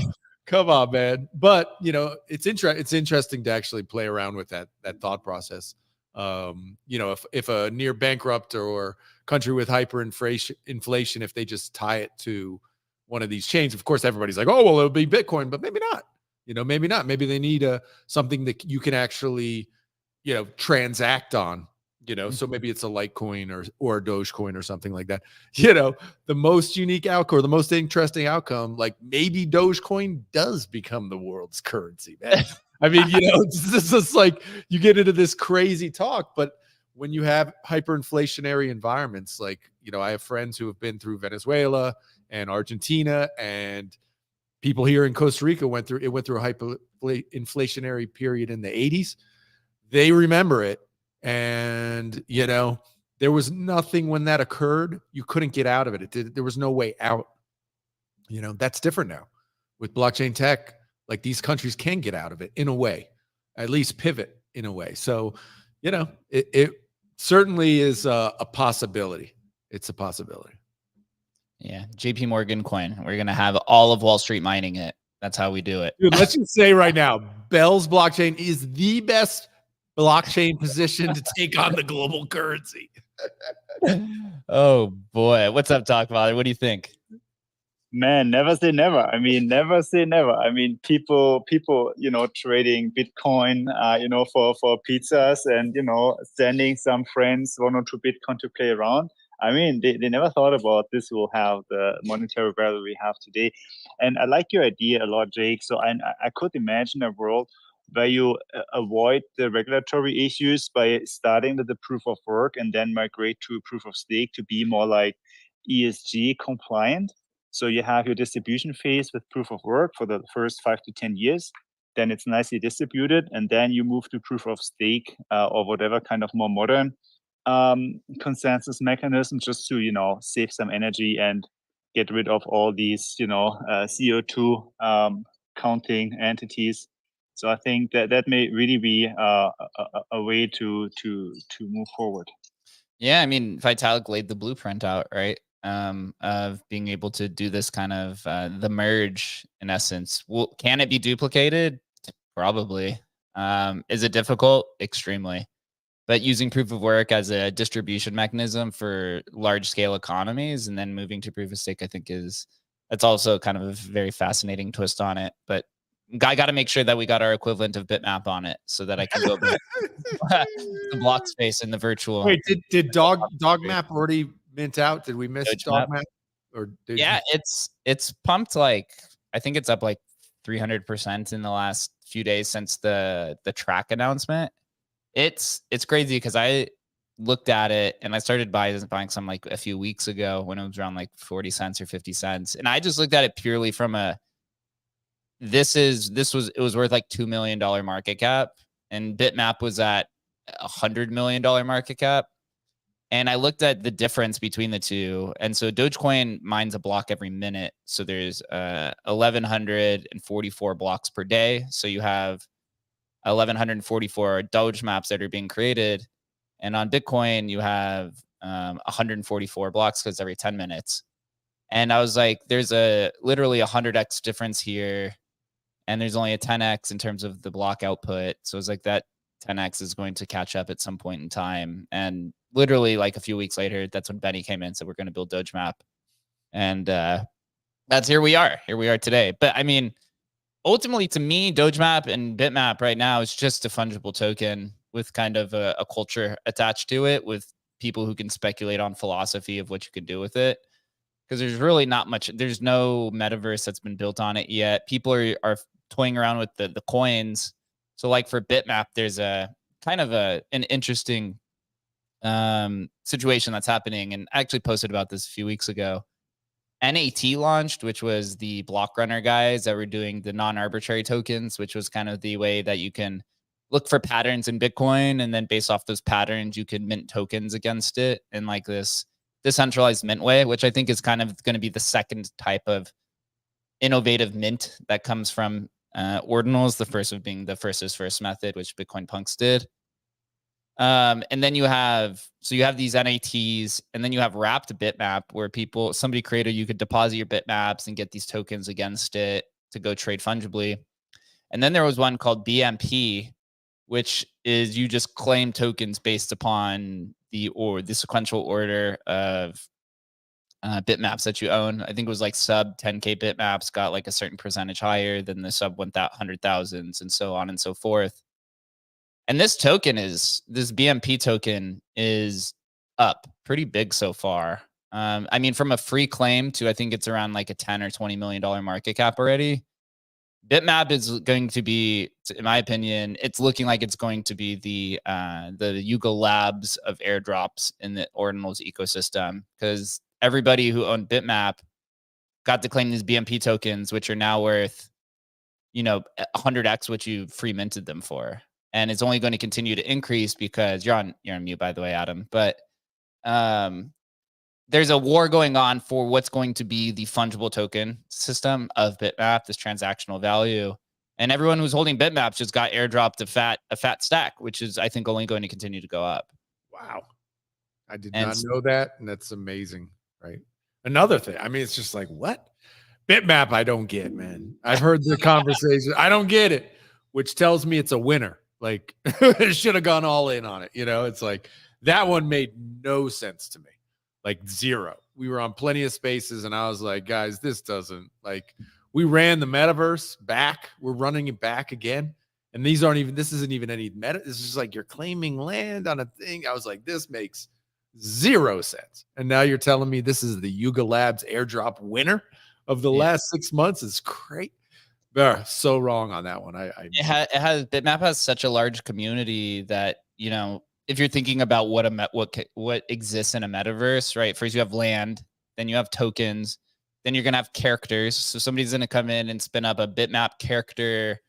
come on, man. But it's interesting to actually play around with that thought process. If a near bankrupt or country with hyperinflation, if they just tie it to one of these chains, of course, everybody's like, oh, well, it'll be Bitcoin, but maybe not. Maybe not. Maybe they need something that you can actually, transact on. So maybe it's a Litecoin or a Dogecoin or something like that. The most unique outcome, or the most interesting outcome, like maybe Dogecoin does become the world's currency, man. I mean, it's just like you get into this crazy talk, but when you have hyperinflationary environments, like, I have friends who have been through Venezuela and Argentina, and people here in Costa Rica went through a hyperinflationary period in the 80s. They remember it. And, there was nothing when that occurred. You couldn't get out of it. There was no way out. That's different now with blockchain tech. Like, these countries can get out of it in a way, at least pivot in a way. So, it certainly is a possibility. It's a possibility. Yeah. JP Morgan coin. We're going to have all of Wall Street mining it. That's how we do it. Dude, let's just say right now, Bell's blockchain is the best blockchain position to take on the global currency. Oh boy. What's up, Talk Father? What do you think? Man, never say never. I mean, never say never. I mean, people, trading Bitcoin, for pizzas and, sending some friends 1 or 2 Bitcoin to play around. I mean, they never thought about this will have the monetary value we have today. And I like your idea a lot, Jake. So I could imagine a world where you avoid the regulatory issues by starting with the proof of work and then migrate to a proof of stake to be more like ESG compliant. So you have your distribution phase with proof of work for the first 5 to 10 years. Then it's nicely distributed. And then you move to proof of stake or whatever kind of more modern consensus mechanism, just to, save some energy and get rid of all these, CO2 counting entities. So I think that may really be a way to move forward. Yeah, I mean, Vitalik laid the blueprint out, right? Of being able to do this kind of the merge in essence. Well, can it be duplicated? Probably. Is it difficult? Extremely. But using proof of work as a distribution mechanism for large scale economies and then moving to proof of stake, I think that's also kind of a very fascinating twist on it. But I got to make sure that we got our equivalent of bitmap on it so that I can go back the block space in the virtual. Wait, did Dogmap already mint out? Did we miss Dogmap? or did Yeah, you? it's pumped like I think it's up like 300% in the last few days since the track announcement. It's crazy because I looked at it and I started buying some like a few weeks ago when it was around like 40 cents or 50 cents. And I just looked at it purely from a it was worth like $2 million market cap, and Bitmap was at $100 million market cap. And I looked at the difference between the two. And so Dogecoin mines a block every minute. So there's 1,144 blocks per day. So you have 1,144 Doge maps that are being created. And on Bitcoin, you have 144 blocks because every 10 minutes. And I was like, there's a literally 100x difference here. And there's only a 10x in terms of the block output. So it's like that 10x is going to catch up at some point in time. And literally like a few weeks later, that's when Benny came in, said we're going to build Doge Map. And that's here we are. Here we are today. But I mean, ultimately to me, Doge Map and Bitmap right now is just a fungible token with kind of a culture attached to it, with people who can speculate on philosophy of what you could do with it. Because there's really not much, there's no metaverse that's been built on it yet. People are toying around with the coins. So like for Bitmap, there's a kind of an interesting situation that's happening. And I actually posted about this a few weeks ago. NAT launched, which was the block runner guys that were doing the non-arbitrary tokens, which was kind of the way that you can look for patterns in Bitcoin. And then based off those patterns, you could mint tokens against it in like this decentralized mint way, which I think is kind of going to be the second type of innovative mint that comes from ordinals. The first of being the first is first method, which Bitcoin punks did. And then you have these NATs, and then you have wrapped Bitmap, where somebody created, you could deposit your Bitmaps and get these tokens against it to go trade fungibly. And then there was one called BMP, which is you just claim tokens based upon the sequential order of bitmaps that you own. I think it was like sub 10K bitmaps got like a certain percentage higher than the sub 100,000s, and so on and so forth. And this BMP token is up pretty big so far. I mean, from a free claim to, I think it's around like a 10 or $20 million market cap already. Bitmap is going to be, in my opinion, it's looking like it's going to be the Yuga Labs of airdrops in the Ordinals ecosystem, because everybody who owned Bitmap got to claim these BMP tokens, which are now worth, 100x what you free minted them for. And it's only going to continue to increase because you're on mute, by the way, Adam. But there's a war going on for what's going to be the fungible token system of Bitmap, this transactional value. And everyone who's holding Bitmaps just got airdropped a fat stack, which is, I think, only going to continue to go up. Wow. I did not know that. And that's amazing, right? Another thing. I mean, it's just like, what? Bitmap, I don't get, man. I've heard the conversation. I don't get it, which tells me it's a winner. Like, it should have gone all in on it. It's like that one made no sense to me. Like zero. We were on plenty of spaces, and I was like, guys, this doesn't, like, we ran the metaverse back. We're running it back again. And this isn't even any meta. This is just like you're claiming land on a thing. I was like, this makes zero sense. And now you're telling me this is the Yuga Labs airdrop winner of the last 6 months. It's great. So wrong on that one. Bitmap has such a large community that, if you're thinking about what exists in a metaverse, right? First you have land, then you have tokens, then you're going to have characters. So somebody's going to come in and spin up a Bitmap character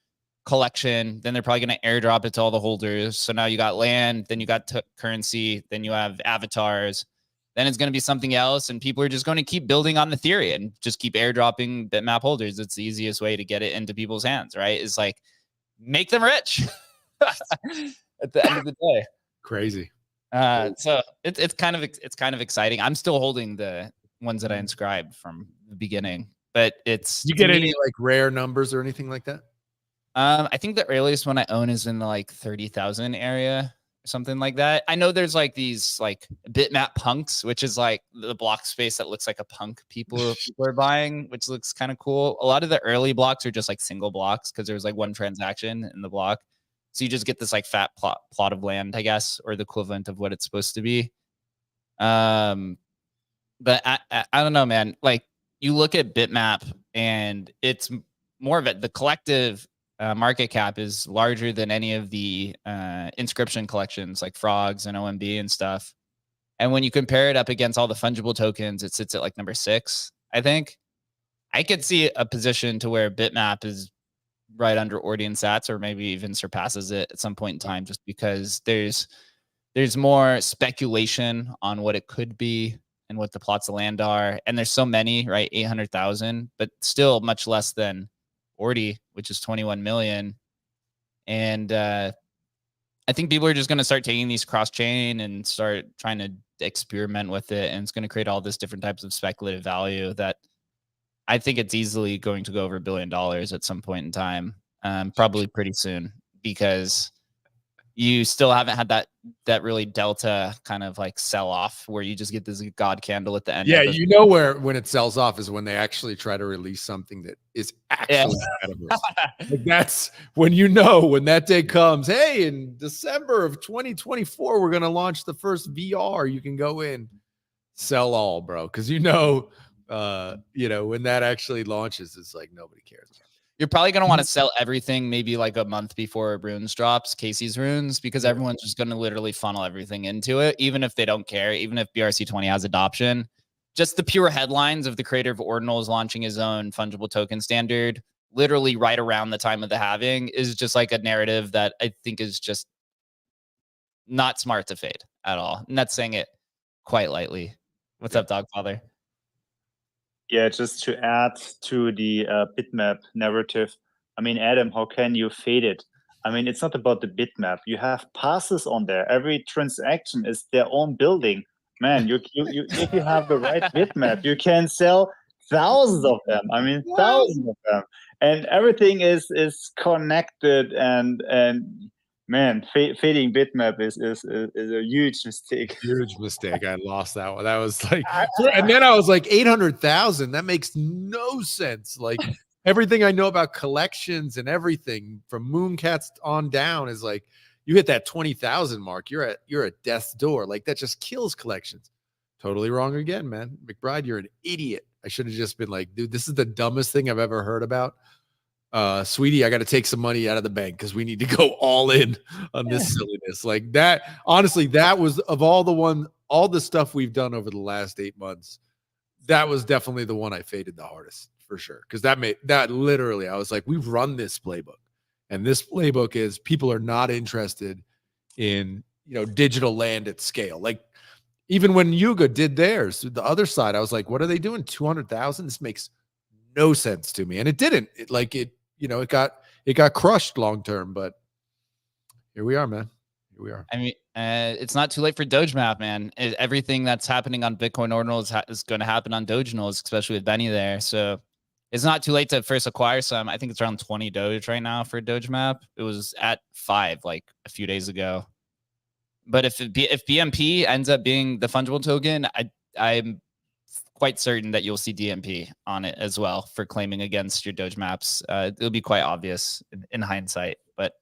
collection. Then they're probably going to airdrop it to all the holders. So now you got land, then you got currency, then you have avatars. Then it's going to be something else, and people are just going to keep building on the theory and just keep airdropping Bitmap holders. It's the easiest way to get it into people's hands, right? Is like, make them rich at the end of the day. Crazy. So it's kind of exciting. I'm still holding the ones that I inscribed from the beginning, but you get any like rare numbers or anything like that? I think the earliest one I own is in the like 30,000 area. Something like that. I know there's like these like Bitmap punks, which is like the block space that looks like a punk people are buying, which looks kind of cool. A lot of the early blocks are just like single blocks because there's like one transaction in the block. So you just get this like fat plot of land, I guess, or the equivalent of what it's supposed to be. But I don't know, man. Like you look at Bitmap, and it's more of it. The collective market cap is larger than any of the inscription collections, like Frogs and OMB and stuff. And when you compare it up against all the fungible tokens, it sits at like number 6. I think I could see a position to where Bitmap is right under Ordeon Sats, or maybe even surpasses it at some point in time, just because there's more speculation on what it could be and what the plots of land are. And there's so many, right? 800,000, but still much less than Ordi, which is 21 million. And I think people are just going to start taking these cross chain and start trying to experiment with it. And it's going to create all this different types of speculative value that I think it's easily going to go over $1 billion at some point in time, probably pretty soon, because you still haven't had that really delta kind of like sell off where you just get this god candle at the end. Yeah, you know when it sells off is when they actually try to release something that is actually metaverse. Like that's when when that day comes. Hey, in December of 2024, we're gonna launch the first VR. You can go in, sell all, bro, because when that actually launches, it's like nobody cares about it. You're probably going to want to sell everything maybe like a month before runes drops, Casey's runes, because everyone's just going to literally funnel everything into it, even if they don't care, even if BRC20 has adoption. Just the pure headlines of the creator of Ordinals launching his own fungible token standard, literally right around the time of the halving, is just like a narrative that I think is just not smart to fade at all. I'm not saying it quite lightly. What's up, Dogfather? Yeah, just to add to the bitmap narrative. I mean, Adam, how can you fade it? I mean, it's not about the bitmap. You have passes on there. Every transaction is their own building. Man, if you have the right bitmap, you can sell thousands of them. I mean, thousands of them, and everything is connected. And man, fading bitmap is a huge mistake. Huge mistake. I lost that one. That was like, and then I was like 800,000. That makes no sense. Like everything I know about collections and everything from Mooncats on down is like, you hit that 20,000 mark, you're at death's door. Like that just kills collections. Totally wrong again, man. McBride, you're an idiot. I should have just been like, dude, this is the dumbest thing I've ever heard about. Sweetie, I got to take some money out of the bank because we need to go all in on this silliness. Like that, honestly, that was of all the stuff we've done over the last 8 months, that was definitely the one I faded the hardest for sure. Because that literally, I was like, we've run this playbook, and this playbook is people are not interested in digital land at scale. Like even when Yuga did theirs, the other side, I was like, what are they doing? 200,000? This makes no sense to me, and it didn't. It got crushed long term, but here we are, man. Here we are. I mean, it's not too late for Dogemap, man. Everything that's happening on Bitcoin Ordinals is going to happen on Dogenals, especially with Benny there. So it's not too late to first acquire some. I think it's around 20 Doge right now for Dogemap. It was at 5 like a few days ago. But if BMP ends up being the fungible token, I'm quite certain that you'll see DMP on it as well for claiming against your Doge maps. It'll be quite obvious in hindsight, but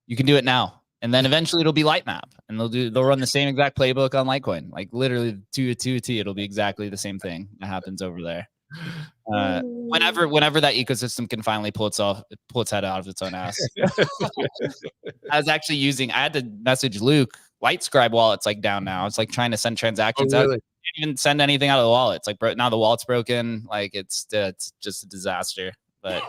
you can do it now. And then eventually it'll be Lightmap, and they'll run the same exact playbook on Litecoin. Like literally to a T, it'll be exactly the same thing that happens over there. Whenever that ecosystem can finally pull its head out of its own ass. I had to message Luke. LightScribe wallet's like down now. It's like trying to send transactions out. Can't even send anything out of the wallet. It's like now the wallet's broken. Like it's just a disaster. But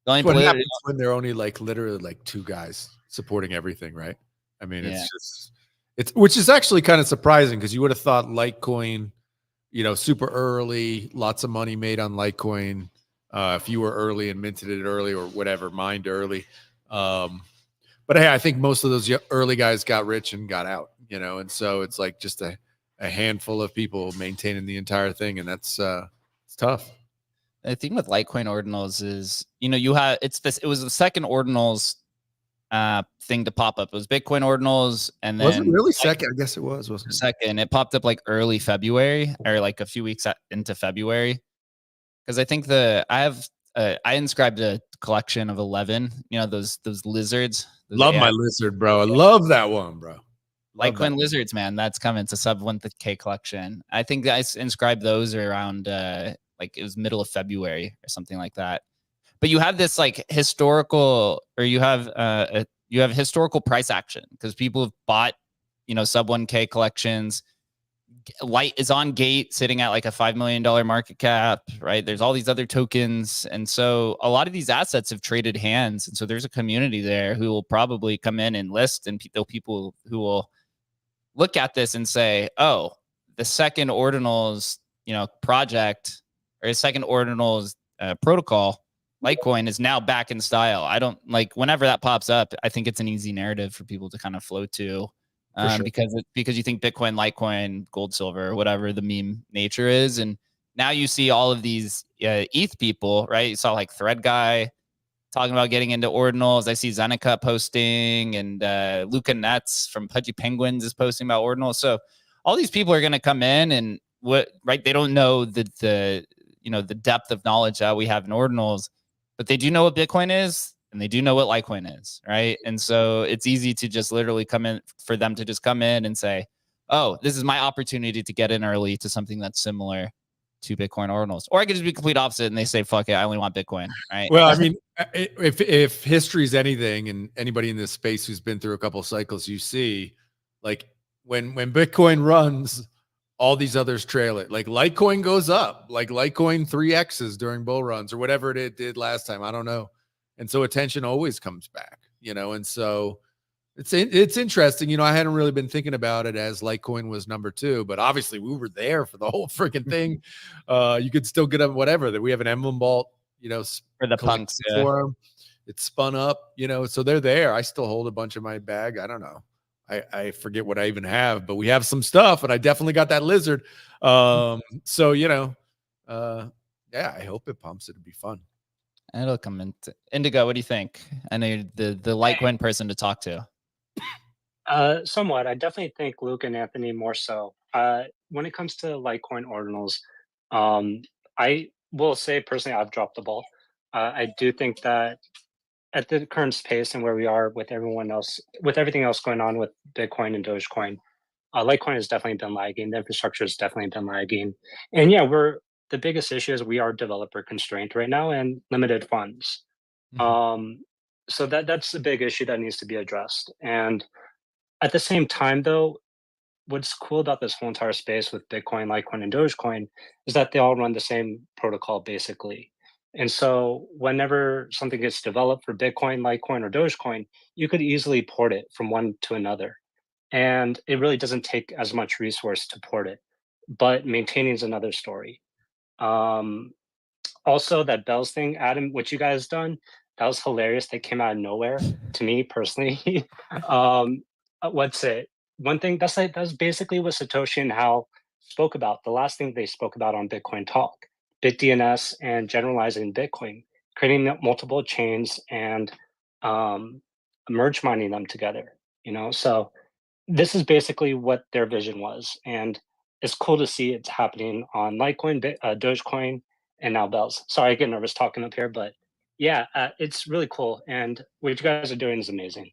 the only what happens when they're only like literally like 2 guys supporting everything, right? I mean, it's which is actually kind of surprising because you would have thought Litecoin, super early, lots of money made on Litecoin. If you were early and minted it early or whatever, mined early. But hey, I think most of those early guys got rich and got out, and so it's like just a handful of people maintaining the entire thing, and that's it's tough. The thing with Litecoin Ordinals is, it was the second Ordinals thing to pop up. It was Bitcoin Ordinals, and then was it really second? I guess it was, wasn't it? Second. It popped up like early February or like a few weeks into February, because I think I inscribed a collection of 11. Those lizards. Love my lizard, bro. I love that one, bro. Litecoin lizards, man, that's coming to sub 1K collection. I think I inscribed those around like it was middle of February or something like that. But you have this like historical, or you have historical price action because people have bought, sub 1K collections. Light is on Gate sitting at like a $5 million market cap, right? There's all these other tokens. And so a lot of these assets have traded hands. And so there's a community there who will probably come in and list, and people who will look at this and say, oh, the second ordinals, project, or a second ordinals protocol, Litecoin is now back in style. I don't like whenever that pops up. I think it's an easy narrative for people to kind of flow to. Sure. Because you think Bitcoin, Litecoin, gold, silver, whatever the meme nature is. And now you see all of these ETH people, right? You saw like Thread Guy talking about getting into ordinals. I see Zeneca posting, and Luca Nets from Pudgy Penguins is posting about ordinals. So all these people are going to come in, and they don't know the depth of knowledge that we have in ordinals, but they do know what Bitcoin is. And they do know what Litecoin is, right? And so it's easy to just literally come in for them to just come in and say, oh, this is my opportunity to get in early to something that's similar to Bitcoin ordinals. Or I could just be complete opposite and they say, fuck it, I only want Bitcoin, right? Well, I mean, if history is anything, and anybody in this space who's been through a couple of cycles, you see like when Bitcoin runs, all these others trail it. Like Litecoin goes up, like Litecoin 3Xs during bull runs or whatever it did last time. I don't know. And so attention always comes back, and so it's interesting. I hadn't really been thinking about it as Litecoin was number 2, but obviously we were there for the whole freaking thing. You could still get up whatever that we have an Emblem vault, for the punks. Yeah. For them. It's spun up, so they're there. I still hold a bunch of my bag. I don't know. I forget what I even have, but we have some stuff, and I definitely got that lizard. So yeah, I hope it pumps. It'd be fun. It'll come into Indigo. What do you think? I know you're the Litecoin person to talk to. Somewhat. I definitely think Luke and Anthony more so. When it comes to Litecoin ordinals, I will say personally, I've dropped the ball. I do think that at the current pace and where we are with everyone else, with everything else going on with Bitcoin and Dogecoin, Litecoin has definitely been lagging. The infrastructure has definitely been lagging. And yeah, the biggest issue is we are developer constrained right now and limited funds. Mm-hmm. So that's a big issue that needs to be addressed. And at the same time, though, what's cool about this whole entire space with Bitcoin, Litecoin, and Dogecoin is that they all run the same protocol, basically. And so whenever something gets developed for Bitcoin, Litecoin, or Dogecoin, you could easily port it from one to another. And it really doesn't take as much resource to port it. But maintaining is another story. Also, that Bells thing, Adam, what you guys done, that was hilarious. They came out of nowhere to me personally. What's it? One thing that's basically what Satoshi and Hal spoke about. The last thing they spoke about on Bitcoin Talk, BitDNS and generalizing Bitcoin, creating multiple chains and merge mining them together. So this is basically what their vision was, and it's cool to see it's happening on Litecoin, Dogecoin, and now Bells. Sorry, I get nervous talking up here, but yeah, it's really cool, and what you guys are doing is amazing.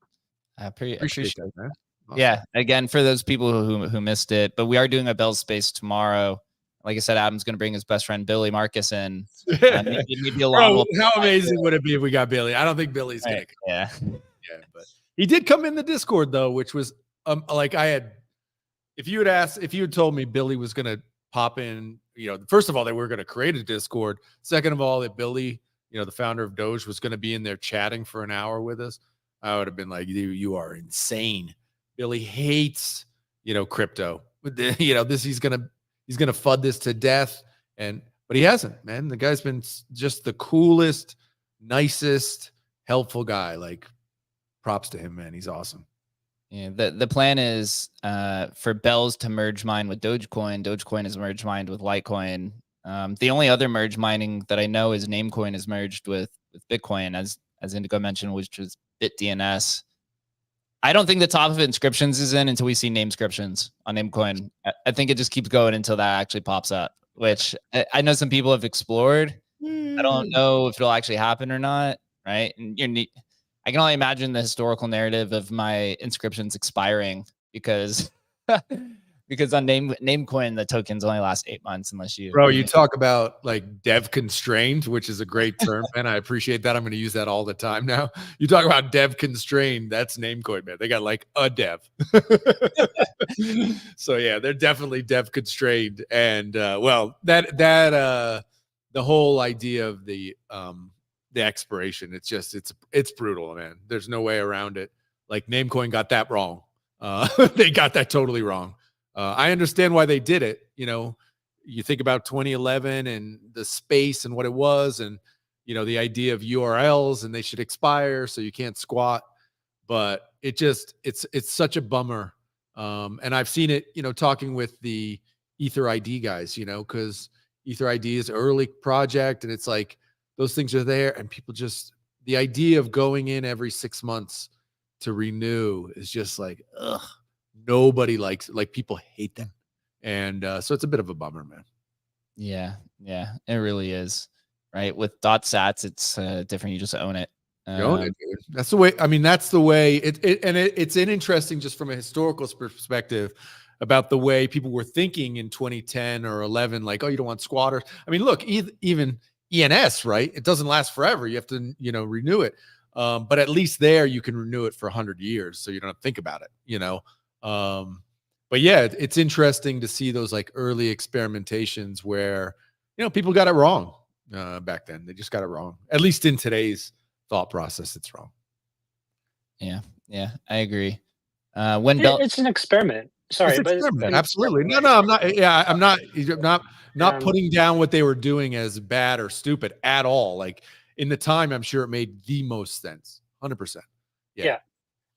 I appreciate that, man. Awesome. Yeah, again, for those people who missed it, but we are doing a Bells space tomorrow. Like I said, Adam's going to bring his best friend Billy Marcus in. Maybe a lot. How amazing would it be if we got Billy? I don't think Billy's going to come. Yeah, but he did come in the Discord though, which was like I had. If you had told me Billy was going to pop in, first of all, that we're going to create a Discord. Second of all, that Billy, the founder of Doge, was going to be in there chatting for an hour with us, I would have been like, you are insane. Billy hates, crypto. He's gonna FUD this to death, but he hasn't, man. The guy's been just the coolest, nicest, helpful guy. Like, props to him, man. He's awesome. Yeah, the plan is for Bells to merge mine with Dogecoin. Dogecoin is merge mined with Litecoin. The only other merge mining that I know is Namecoin is merged with Bitcoin, as Indigo mentioned, which was BitDNS. I don't think the top of inscriptions is in until we see namescriptions on Namecoin. I think it just keeps going until that actually pops up, which I know some people have explored. I don't know if it'll actually happen or not, right? And I can only imagine the historical narrative of my inscriptions expiring because because on Namecoin the tokens only last 8 months unless you. Bro, you talk about like dev constrained, which is a great term, man. I appreciate that. I'm going to use that all the time now. You talk about dev constrained, that's Namecoin, man. They got like a dev. So yeah, they're definitely dev constrained. And well, the whole idea of the expiration, it's brutal, man. There's no way around it. Like Namecoin got that wrong. They got that totally wrong. I understand why they did it. You know, you think about 2011 and the space and what it was, and you know the idea of URLs and they should expire so you can't squat. But it's such a bummer. And I've seen it, you know, talking with the Ether ID guys, you know, because Ether ID is an early project, and it's like those things are there, and people just the idea of going in every 6 months to renew is just like, ugh. Nobody likes it. Like people hate them. And so it's a bit of a bummer, man. Yeah, it really is. Right. With .sats, it's different. You just own it. You own it, dude. That's the way. I mean, that's the way it's an interesting, just from a historical perspective, about the way people were thinking in 2010 or 11, like, oh, you don't want squatters. I mean, look, even ENS, right? It doesn't last forever. You have to, you know, renew it. But at least there you can renew it for 100 years. So you don't have to think about it, you know? But yeah, it's interesting to see those like early experimentations where, you know, people got it wrong back then. They just got it wrong. At least in today's thought process, it's wrong. Yeah, I agree. It's an experiment. Sorry, but absolutely. Experiment. No, I'm not. Yeah, I'm not putting down what they were doing as bad or stupid at all. Like in the time, I'm sure it made the most sense. 100%. Yeah.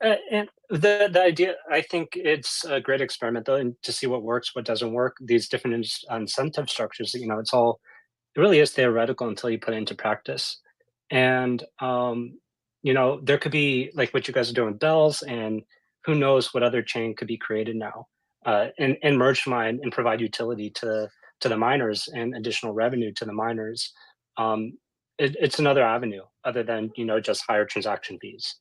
And the idea, I think it's a great experiment though, and to see what works, what doesn't work. These different incentive structures, you know, it really is theoretical until you put it into practice. And you know, there could be like what you guys are doing with bells, and who knows what other chain could be created now, and merge mine and provide utility to the miners and additional revenue to the miners. It's another avenue other than, you know, just higher transaction fees.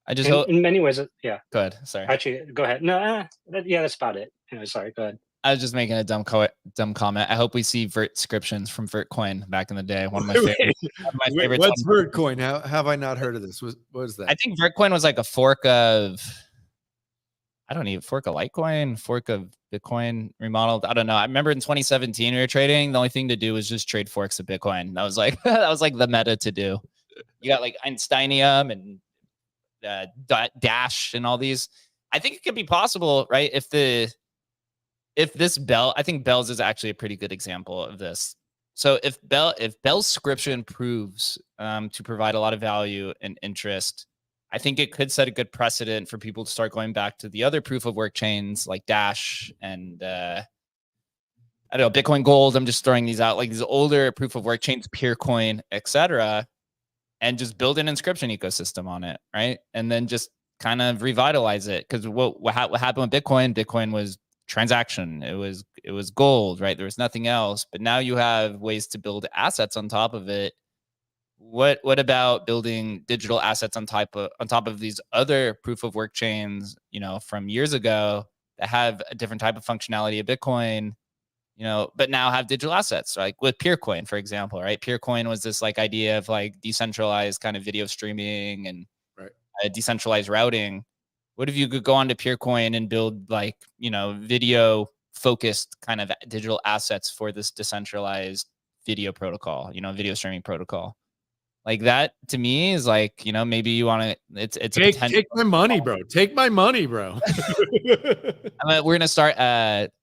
I just hope in many ways, yeah. Go ahead. Sorry. Actually, go ahead. No, yeah, that's about it. Anyway, sorry. Go ahead. I was just making a dumb comment. I hope we see Vertscriptions from Vertcoin back in the day. One of my favorites. What's Vertcoin? How have I not heard of this? What is that? I think Vertcoin was like a fork of, fork of Litecoin, fork of Bitcoin remodeled. I don't know. I remember in 2017 we were trading. The only thing to do was just trade forks of Bitcoin. That was like the meta to do. You got like Einsteinium and Dash and all these. I think it could be possible, right? If this Bell, I think Bell's is actually a pretty good example of this. So if Bellscription proves to provide a lot of value and interest, I think it could set a good precedent for people to start going back to the other proof of work chains like Dash and I don't know, Bitcoin Gold. I'm just throwing these out, like these older proof of work chains, Peercoin, etc., and just build an inscription ecosystem on it, right? And then just kind of revitalize it. Because what happened with Bitcoin? Bitcoin was transaction. It was gold, right? There was nothing else. But now you have ways to build assets on top of it. What about building digital assets on top of these other proof of work chains, you know, from years ago that have a different type of functionality of Bitcoin? You know, but now have digital assets, like with Peercoin, for example, right? Peercoin was this like idea of like decentralized kind of video streaming and decentralized routing. What if you could go onto Peercoin and build like, you know, video focused kind of digital assets for this decentralized video protocol, you know, video streaming protocol? Like that to me is like, you know, maybe you want to, it's take my money, bro. Take my money, bro. We're going to start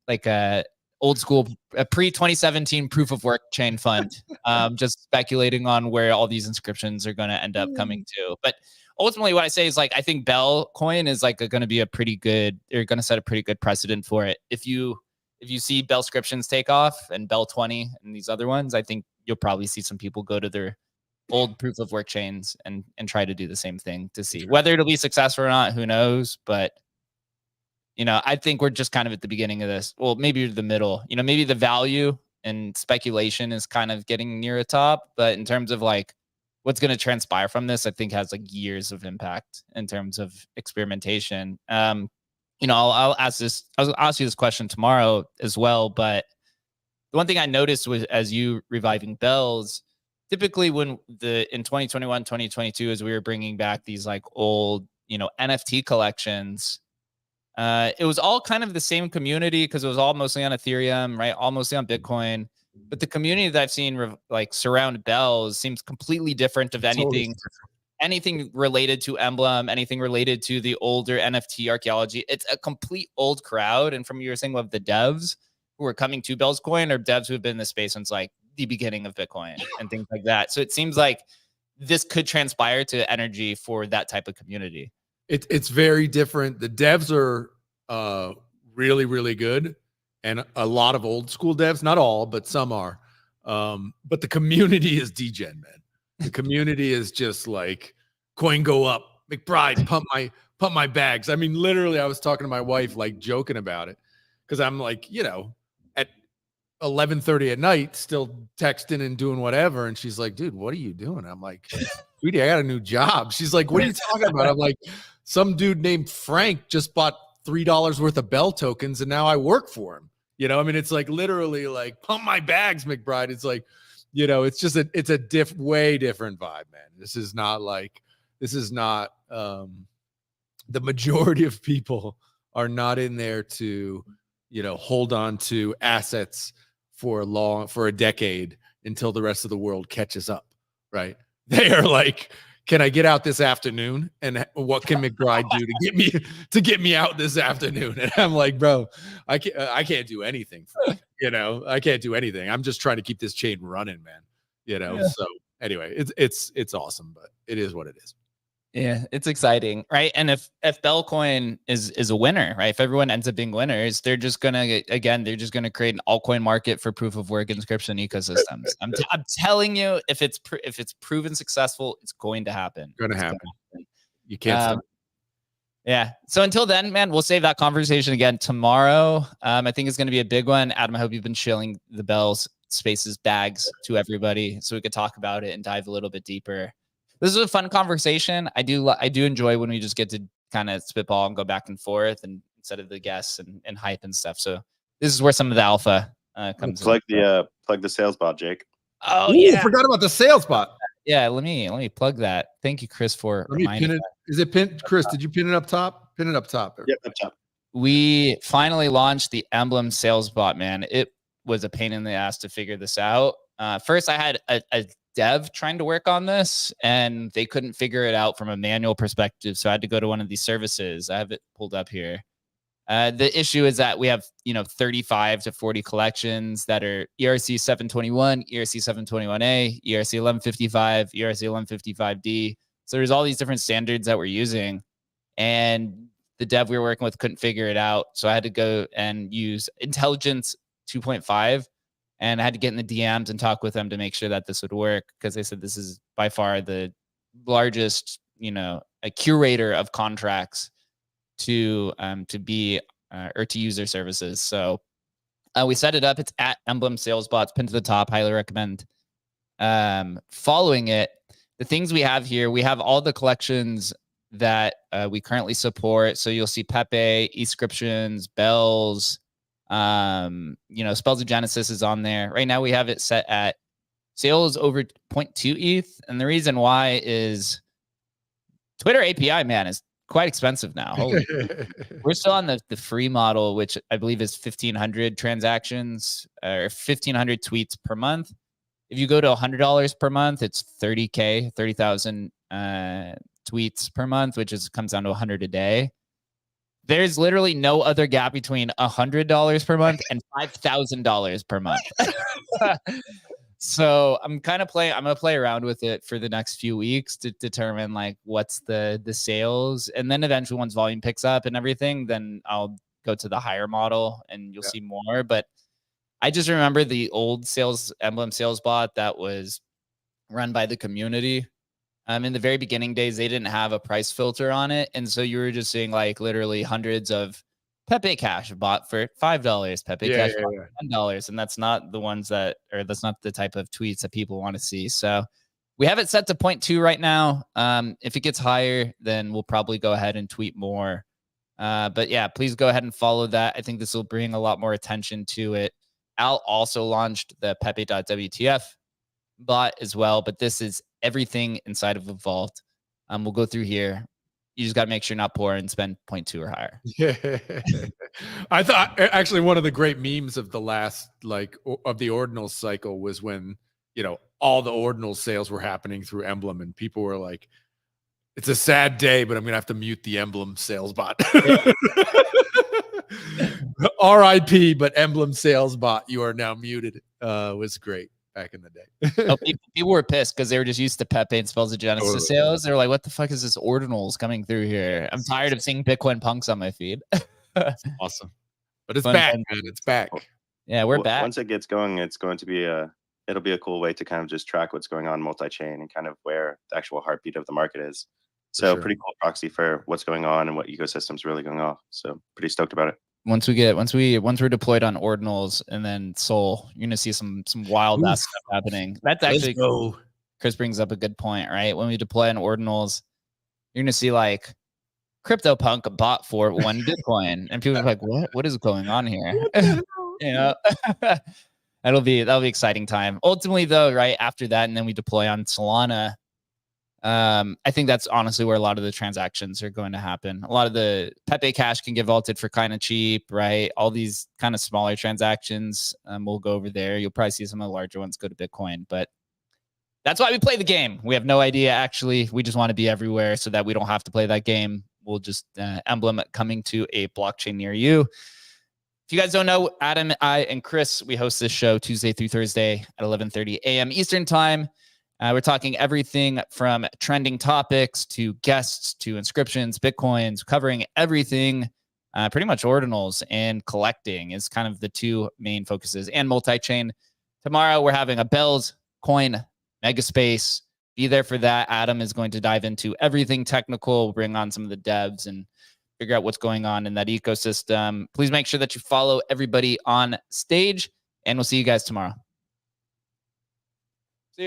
like a old school pre-2017 proof of work chain fund. Just speculating on where all these inscriptions are going to end up coming to. But ultimately what I say is like, I think Bell coin is like going to be they're going to set a pretty good precedent for it. If you see Bellscriptions take off and Bell 20 and these other ones, I think you'll probably see some people go to their old proof of work chains and try to do the same thing to see whether it'll be successful or not. Who knows? But you know, I think we're just kind of at the beginning of this. Well, maybe the middle. You know, maybe the value and speculation is kind of getting near a top. But in terms of like what's going to transpire from this, I think has like years of impact in terms of experimentation. You you know, I'll ask you this question tomorrow as well. But the one thing I noticed was, as you reviving bells, typically when in 2021, 2022, as we were bringing back these like old, you know, NFT collections, it was all kind of the same community because it was all mostly on Ethereum, right? All mostly on Bitcoin. But the community that I've seen like surround bells seems completely different of anything related to Emblem, anything related to the older NFT archaeology. It's a complete old crowd. And from you were saying of the devs who are coming to Bell's Coin, or devs who have been in the space since like the beginning of Bitcoin and things like that. So it seems like this could transpire to energy for that type of community. It's very different. The devs are really, really good. And a lot of old school devs, not all, but some are. But the community is degen, man. The community is just like, coin go up, McBride, pump my bags. I mean, literally, I was talking to my wife, like joking about it, because I'm like, you know, at 11:30 at night, still texting and doing whatever. And she's like, dude, what are you doing? I'm like, sweetie, I got a new job. She's like, what are you talking about? I'm like, some dude named Frank just bought $3 worth of Bell tokens, and now I work for him. You know, I mean, it's like literally like pump my bags, McBride. It's like, you know, it's just it's a way different vibe, man. This is not the majority of people are not in there to, you know, hold on to assets for a decade until the rest of the world catches up, right? They are like, can I get out this afternoon? And what can McBride do to get me out this afternoon? And I'm like, bro, I can't do anything. You know, I can't do anything. I'm just trying to keep this chain running, man. You know, yeah. So anyway, it's awesome, but it is what it is. Yeah, it's exciting, right? And if Bellcoin is a winner, right? If everyone ends up being winners, they're just gonna create an altcoin market for proof of work inscription ecosystems. I'm telling you, if it's proven successful, it's going to happen. Gonna happen. You can't stop. Yeah. So until then, man, we'll save that conversation again tomorrow. I think it's going to be a big one. Adam, I hope you've been shilling the Bells Spaces bags to everybody so we could talk about it and dive a little bit deeper. This is a fun conversation. I do enjoy when we just get to kind of spitball and go back and forth, and instead of the guests and hype and stuff. So this is where some of the alpha comes in. Plug the sales bot, Jake. Oh, yeah. Forgot about the sales bot. Yeah, let me plug that. Thank you, Chris, for reminding me. Is it pinned? Chris, did you pin it up top? Pin it up top. Yep, up top. We finally launched the Emblem sales bot, man. It was a pain in the ass to figure this out. First, I had a dev trying to work on this, and they couldn't figure it out from a manual perspective. So I had to go to one of these services. I have it pulled up here. The issue is that we have, 35 to 40 collections that are ERC 721, ERC 721A, ERC 1155, ERC 1155D. So there's all these different standards that we're using, and the dev we were working with couldn't figure it out. So I had to go and use Intelligence 2.5, and I had to get in the DMs and talk with them to make sure that this would work, because they said this is by far the largest, a curator of contracts to be or to use their services. So we set it up. It's at Emblem Sales Bots, pinned to the top. Highly recommend following it. The things we have here, we have all the collections that we currently support. So you'll see Pepe, Inscriptions, Bells, Spells of Genesis is on there. Right now we have it set at sales over 0.2 ETH. And the reason why is Twitter API, man, is quite expensive now. We're still on the free model, which I believe is 1,500 transactions or 1,500 tweets per month. If you go to $100 per month, it's 30,000 tweets per month, which comes down to 100 a day. There's literally no other gap between $100 per month and $5,000 per month. So I'm going to play around with it for the next few weeks to determine like what's the sales. And then eventually once volume picks up and everything, then I'll go to the higher model and you'll see more. But I just remember the old Emblem sales bot that was run by the community. In the very beginning days, they didn't have a price filter on it. And so you were just seeing like literally hundreds of Pepe Cash bought for $5, Pepe Cash bought for $10. And that's not that's not the type of tweets that people want to see. So we have it set to 0.2 right now. If it gets higher, then we'll probably go ahead and tweet more. But yeah, please go ahead and follow that. I think this will bring a lot more attention to it. Al also launched the Pepe.wtf bot as well, but this is everything inside of Evolved. We'll go through here. You just got to make sure not poor and spend 0.2 or higher. Yeah. I thought actually one of the great memes of the last of the ordinal cycle was when, all the ordinal sales were happening through Emblem and people were like, it's a sad day, but I'm going to have to mute the Emblem sales bot. RIP, but Emblem sales bot, you are now muted. Was great back in the day. People were pissed because they were just used to Pepe and Spells of Genesis sales. They were like, what the fuck is this ordinals coming through here? I'm tired of seeing Bitcoin punks on my feed. Awesome. But it's back, man. It's back. Yeah, we're back. Once it gets going, it's going to be it'll be a cool way to kind of just track what's going on multi-chain and kind of where the actual heartbeat of the market is. So pretty cool proxy for what's going on and what ecosystem's really going off. So pretty stoked about it. Once we're deployed on ordinals and then Sol, you're gonna see some wild ass stuff happening. That's actually Chris brings up a good point, right? When we deploy on ordinals, you're gonna see like CryptoPunk bought for 1 Bitcoin, and people are like, "What is going on here?" That'll be exciting time. Ultimately, though, right after that, and then we deploy on Solana. I think that's honestly where a lot of the transactions are going to happen. A lot of the Pepe Cash can get vaulted for kind of cheap, right? All these kind of smaller transactions will go over there. You'll probably see some of the larger ones go to Bitcoin, but that's why we play the game. We have no idea, actually. We just want to be everywhere so that we don't have to play that game. We'll just Emblem coming to a blockchain near you. If you guys don't know, Adam, I, and Chris, we host this show Tuesday through Thursday at 11:30 a.m. Eastern time. We're talking everything from trending topics to guests to inscriptions, Bitcoins, covering everything, pretty much ordinals and collecting is kind of the two main focuses, and multi-chain. Tomorrow, we're having a Bells coin megaspace. Be there for that. Adam is going to dive into everything technical, bring on some of the devs and figure out what's going on in that ecosystem. Please make sure that you follow everybody on stage, and we'll see you guys tomorrow.